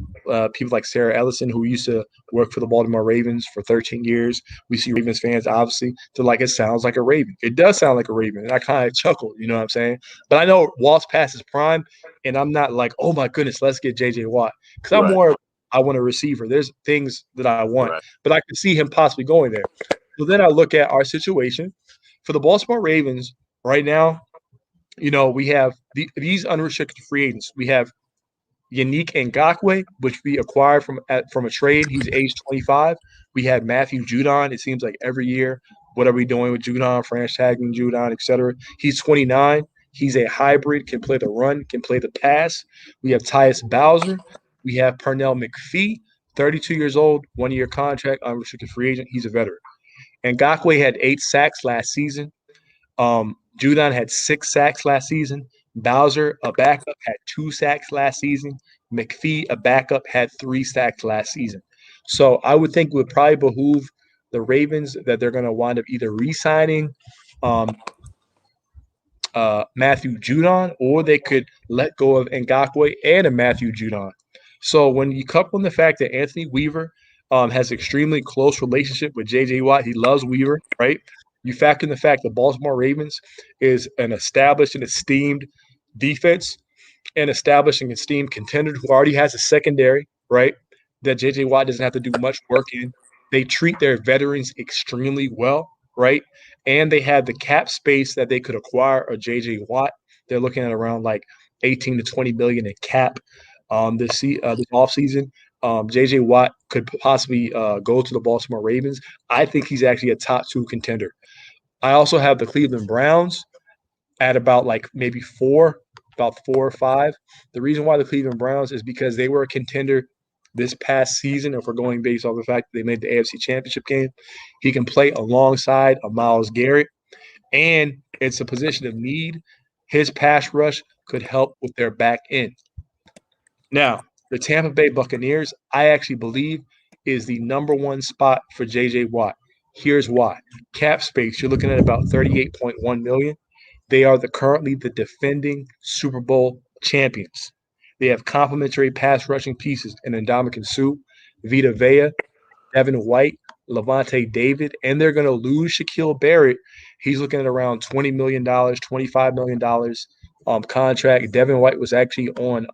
people like Sarah Ellison, who used to work for the Baltimore Ravens for 13 years. We see Ravens fans, obviously, they're like, it sounds like a Raven. It does sound like a Raven, and I kind of chuckled. You know what I'm saying? But I know Watt's past his prime, and I'm not like, oh my goodness, let's get JJ Watt because I'm right, more. I want a receiver. There's things that I want, right, but I can see him possibly going there. So then I look at our situation for the Baltimore Ravens right now. We have these unrestricted free agents. We have Yannick Ngakoue, which we acquired from a trade. He's age 25. We had Matthew Judon. It seems like every year, what are we doing with Judon? Franchise tagging Judon, etc. He's 29. He's a hybrid, can play the run, can play the pass. We have Tyus Bowser. We have Pernell McPhee, 32 years old, 1 year contract, unrestricted free agent. He's a veteran. Ngakwe had 8 sacks last season. Judon had 6 sacks last season. Bowser, a backup, had 2 sacks last season. McPhee, a backup, had 3 sacks last season. So I would think it would probably behoove the Ravens that they're going to wind up either re-signing um, Matthew Judon, or they could let go of Ngakwe and a Matthew Judon. So when you couple in the fact that Anthony Weaver has extremely close relationship with J.J. Watt, he loves Weaver, right? You factor in the fact the Baltimore Ravens is an established and esteemed defense and establishing esteemed contender who already has a secondary, right? That JJ Watt doesn't have to do much work in. They treat their veterans extremely well, right? And they have the cap space that they could acquire a JJ Watt. They're looking at around like 18 to 20 million in cap this offseason. JJ Watt could possibly go to the Baltimore Ravens. I think he's actually a top 2 contender. I also have the Cleveland Browns at about like maybe about 4 or 5. The reason why the Cleveland Browns is because they were a contender this past season. If we're going based off the fact that they made the AFC Championship game, he can play alongside a Myles Garrett, and it's a position of need. His pass rush could help with their back end. Now, the Tampa Bay Buccaneers, I actually believe, is the number 1 spot for JJ Watt. Here's why. Cap space, you're looking at about 38.1 million. They are currently the defending Super Bowl champions. They have complementary pass rushing pieces in Ndamukong Suh, Vita Vea, Devin White, Levante David, and they're going to lose Shaquille Barrett. He's looking at around $20 million, $25 million contract. Devin White was actually on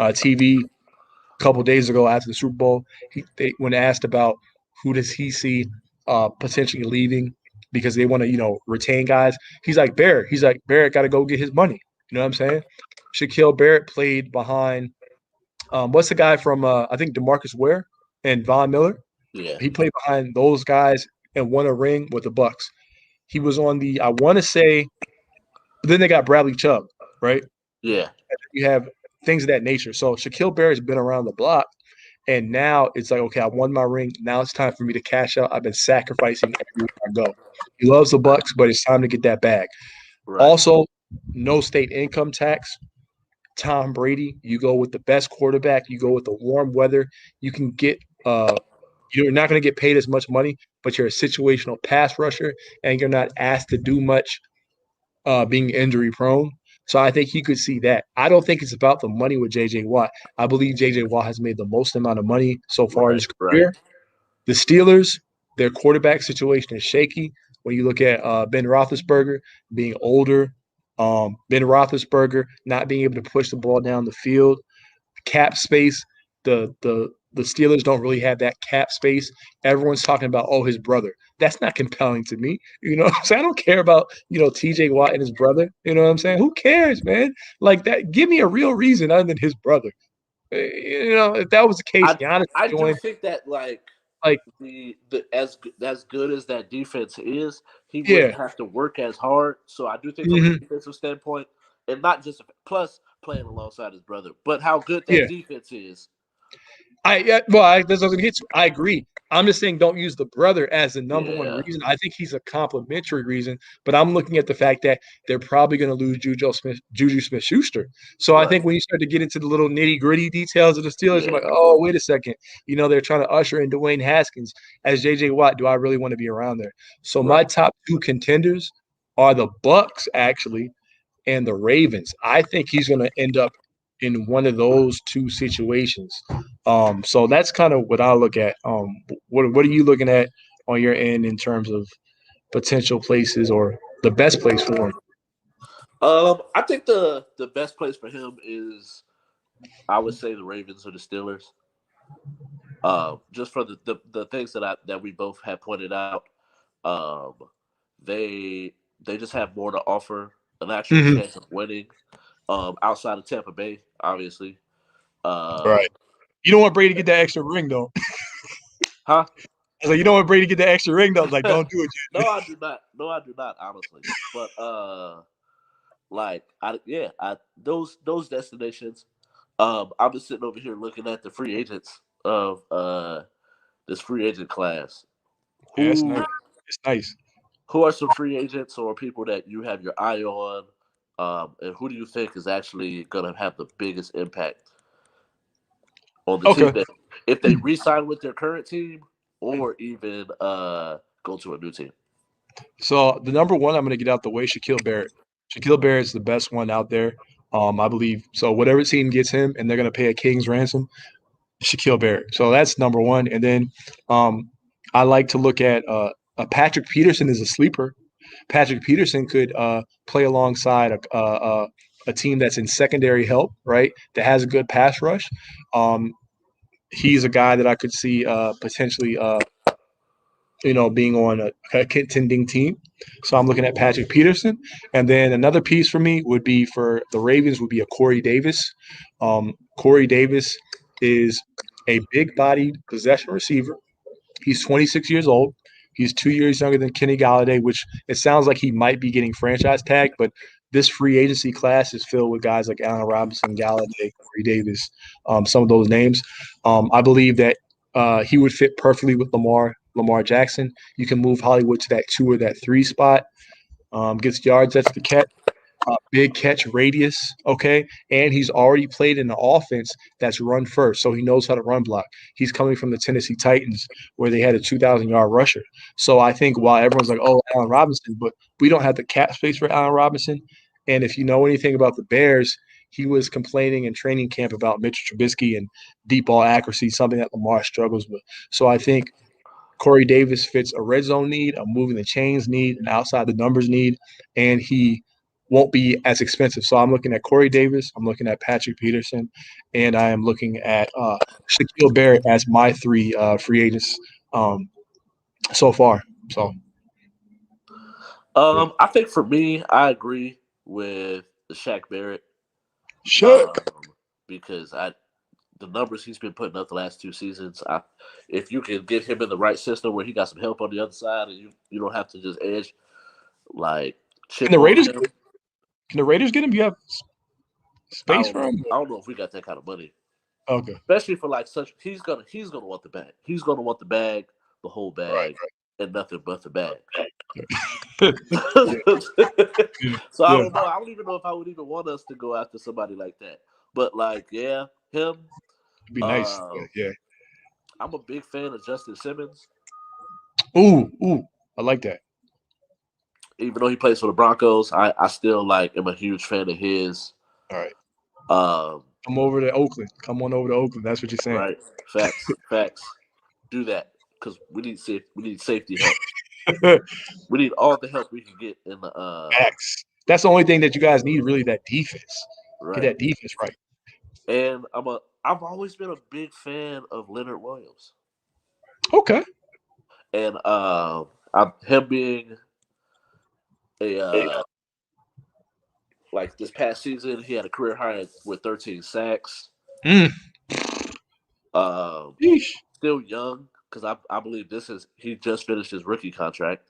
TV a couple days ago after the Super Bowl. When asked about who does he see potentially leaving because they want to, retain guys, he's like Barrett. He's like Barrett got to go get his money. You know what I'm saying? Shaquille Barrett played behind what's the guy from I think DeMarcus Ware and Von Miller. Yeah, He played behind those guys and won a ring with the Bucks. He was on the I want to say. But then they got Bradley Chubb, right? yeah, You have things of that nature. So Shaquille Barrett's been around the block. And now it's like, okay, I won my ring. Now it's time for me to cash out. I've been sacrificing everywhere I go. He loves the Bucks, but it's time to get that bag. right, Also, no state income tax. Tom Brady, you go with the best quarterback. You go with the warm weather. You can get you're not going to get paid as much money, but you're a situational pass rusher, and you're not asked to do much being injury prone. So I think he could see that. I don't think it's about the money with JJ Watt. I believe JJ Watt has made the most amount of money so far in right, his right. career. The Steelers, their quarterback situation is shaky. When you look at Ben Roethlisberger being older, Ben Roethlisberger not being able to push the ball down the field, cap space. The Steelers don't really have that cap space. Everyone's talking about, oh, his brother. That's not compelling to me. You know what I'm saying? I don't care about, TJ Watt and his brother. You know what I'm saying? Who cares, man? Like that, give me a real reason other than his brother. If that was the case, I Giannis I do joined think that like, the as good as that defense is, he wouldn't yeah. have to work as hard. So I do think from a Hmm. defensive standpoint, and not just plus playing alongside his brother, but how good that Yeah. defense is. That's what I was gonna get to. I agree. I'm just saying don't use the brother as the number one Yeah, reason. I think he's a complimentary reason, but I'm looking at the fact that they're probably going to lose Juju Smith-Schuster. So I think right, when you start to get into the little nitty gritty details of the Steelers, you're yeah, like, oh, wait a second. They're trying to usher in Dwayne Haskins as JJ Watt. Do I really want to be around there? So my right. top 2 contenders are the Bucks actually and the Ravens. I think he's going to end up in one of those 2 situations. So that's kind of what I look at. What are you looking at on your end in terms of potential places or the best place for him? I think the best place for him is, I would say, the Ravens or the Steelers. Just for the things that we both have pointed out. Um, they just have more to offer, an actual Mm-hmm. chance of winning. Outside of Tampa Bay, obviously. Right. Um, You don't want Brady to get that extra ring though. huh? I was like, you don't want Brady to get that extra ring though. I was like, don't do it, No, Jay. I do not. No, I do not. Honestly, but those destinations. I'm just sitting over here looking at the free agents of this free agent class. Yeah, it's Who nice. It's nice. who are some free agents or people that you have your eye on, and who do you think is actually going to have the biggest impact on the team Okay. that if they re-sign with their current team or even go to a new team? So the number one, I'm going to get out the way, Shaquille Barrett. Shaquille Barrett is the best one out there. I believe so. Whatever team gets him, and they're going to pay a king's ransom, Shaquille Barrett. So that's number one. And then um, I like to look at Patrick Peterson is a sleeper. Patrick Peterson could play alongside a team that's in secondary help, right? That has a good pass rush. Um, he's a guy that I could see potentially being on a contending team. So I'm looking at Patrick Peterson. And then another piece for me would be for the Ravens would be a Corey Davis. Corey Davis is a big bodied possession receiver. He's 26 years old. He's 2 years younger than Kenny Galladay, which it sounds like he might be getting franchise tagged, but this free agency class is filled with guys like Allen Robinson, Galladay, Corey Davis, some of those names. I believe that he would fit perfectly with Lamar Jackson. You can move Hollywood to that 2 or that 3 spot. Gets yards after the catch, big catch radius, okay? And he's already played in an offense that's run first, so he knows how to run block. He's coming from the Tennessee Titans where they had a 2,000-yard rusher. So I think while everyone's like, oh, Allen Robinson, but we don't have the cap space for Allen Robinson. And if you know anything about the Bears, he was complaining in training camp about Mitchell Trubisky and deep ball accuracy, something that Lamar struggles with. So I think Corey Davis fits a red zone need, a moving the chains need, an outside the numbers need, and he won't be as expensive. So I'm looking at Corey Davis, I'm looking at Patrick Peterson, and I am looking at Shaquille Barrett as my 3 free agents um, so far. So yeah. I think for me, I agree with the Shaq Barrett, Shaq. um, because I the numbers he's been putting up the last 2 seasons. If you can get him in the right system where he got some help on the other side, and you don't have to just edge like Can chip the on Raiders him. can the Raiders get him? You have I space don't for know. him? I don't know if we got that kind of money, Okay. especially for like such. He's gonna want the bag. He's gonna want the bag, the whole Right. bag, and nothing but the bag. Yeah. Yeah. So I Yeah. don't know. I don't even know if I would even want us to go after somebody like that. But like, yeah, him. It'd be nice. Uh, Yeah. I'm a big fan of Justin Simmons, Ooh, ooh. I like that. even though he plays for the Broncos. I still like am a huge fan of his. All right. Um, Come over to Oakland. Come on over to Oakland. That's what you're saying. right, facts. Do that because we need safety help. We need all the help we can get in the Facts. That's the only thing that you guys need, really, that defense. Get right. that defense right. And I've always been a big fan of Leonard Williams, Okay. and him being a like this past season, he had a career high with 13 sacks. Mm. Um, Yeesh. Still young because I believe he just finished his rookie contract.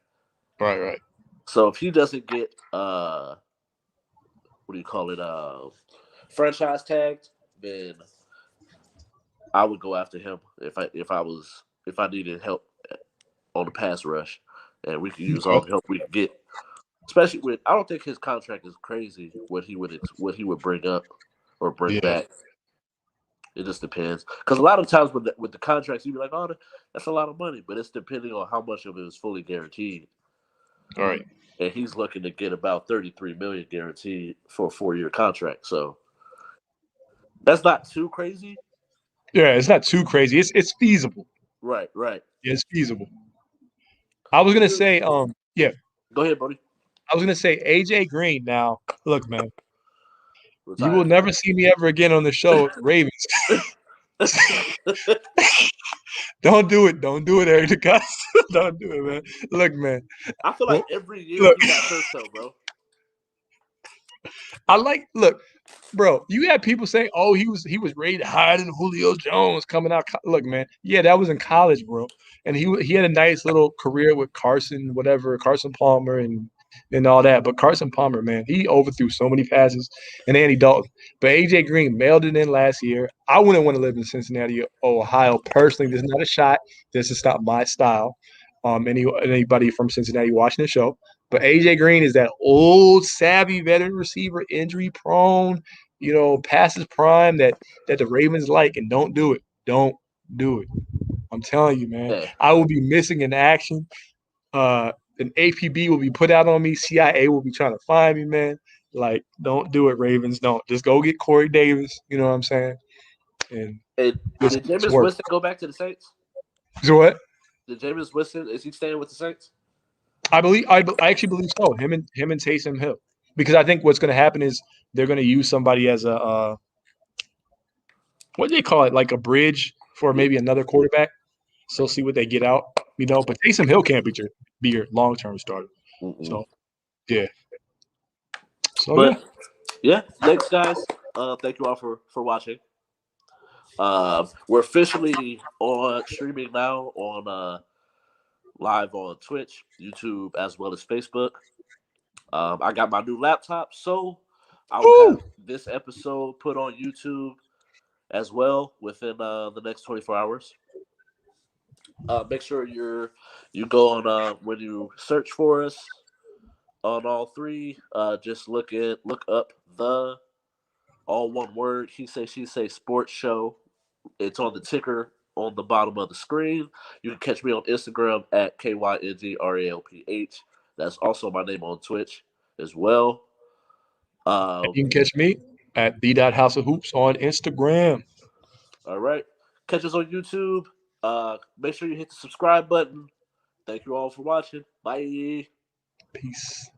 Right, right. So if he doesn't get what do you call it franchise tagged, then I would go after him if I needed help on the pass rush, and we could use all Okay. the help we could get. Especially with I don't think his contract is crazy what he would bring up or bring Yeah. back. It just depends because a lot of times with the contracts you be like, oh, that's a lot of money, but it's depending on how much of it is fully guaranteed. All right. And he's looking to get about 33 million guaranteed for a 4-year contract. So that's not too crazy. Yeah, it's not too crazy. It's feasible. Right, right. Yeah, it's feasible. I was gonna say, yeah, Go ahead, buddy. I was gonna say AJ Green. Now, look, man, you will Retire. never see me ever again on the show, Ravens. Don't do it. Don't do it, Eric DeCosta. Don't do it, man. Look, man. I feel like Well, every year look, he got hurt though, bro. look, bro. You had people saying, "Oh, he was rated higher than Julio Jones coming out." Look, man. Yeah, that was in college, bro. And he had a nice little career with Carson, whatever, Carson Palmer, and and all that. But Carson Palmer, man, he overthrew so many passes, and Andy Dalton. But AJ Green mailed it in last year. I wouldn't want to live in Cincinnati, Ohio. Personally, this is not a shot. This is not my style. Anybody from Cincinnati watching the show, but AJ Green is that old savvy veteran receiver, injury prone, passes prime that the Ravens like, and don't do it. Don't do it. I'm telling you, man. Yeah. I will be missing in action. An APB will be put out on me. CIA will be trying to find me, man. Like, don't do it, Ravens. Don't. Just go get Corey Davis. You know what I'm saying? And And just did Jameis work. Winston go back to the Saints? So what? Did Jameis Winston, is he staying with the Saints? I actually believe so. Him and Taysom Hill, because I think what's going to happen is they're going to use somebody as a what do they call it, like a bridge for Yeah. maybe another quarterback. So see what they get out, But Taysom Hill can't be your long term starter. Mm-mm. So yeah. So yeah. But yeah, thanks guys. Thank you all for watching. We're officially on streaming now on live on Twitch, YouTube, as well as Facebook. I got my new laptop, so I will Woo! have this episode put on YouTube as well within the next 24 hours. Make sure you go on when you search for us on all three. Just look up the all one word He Say She Say Sports Show. It's on the ticker on the bottom of the screen. You can catch me on Instagram at KYNGRALPH. That's also my name on Twitch as well. And Um, you can catch me at the.house of hoops on Instagram. all right. Catch us on YouTube. Make sure you hit the subscribe button. Thank you all for watching. Bye. Peace.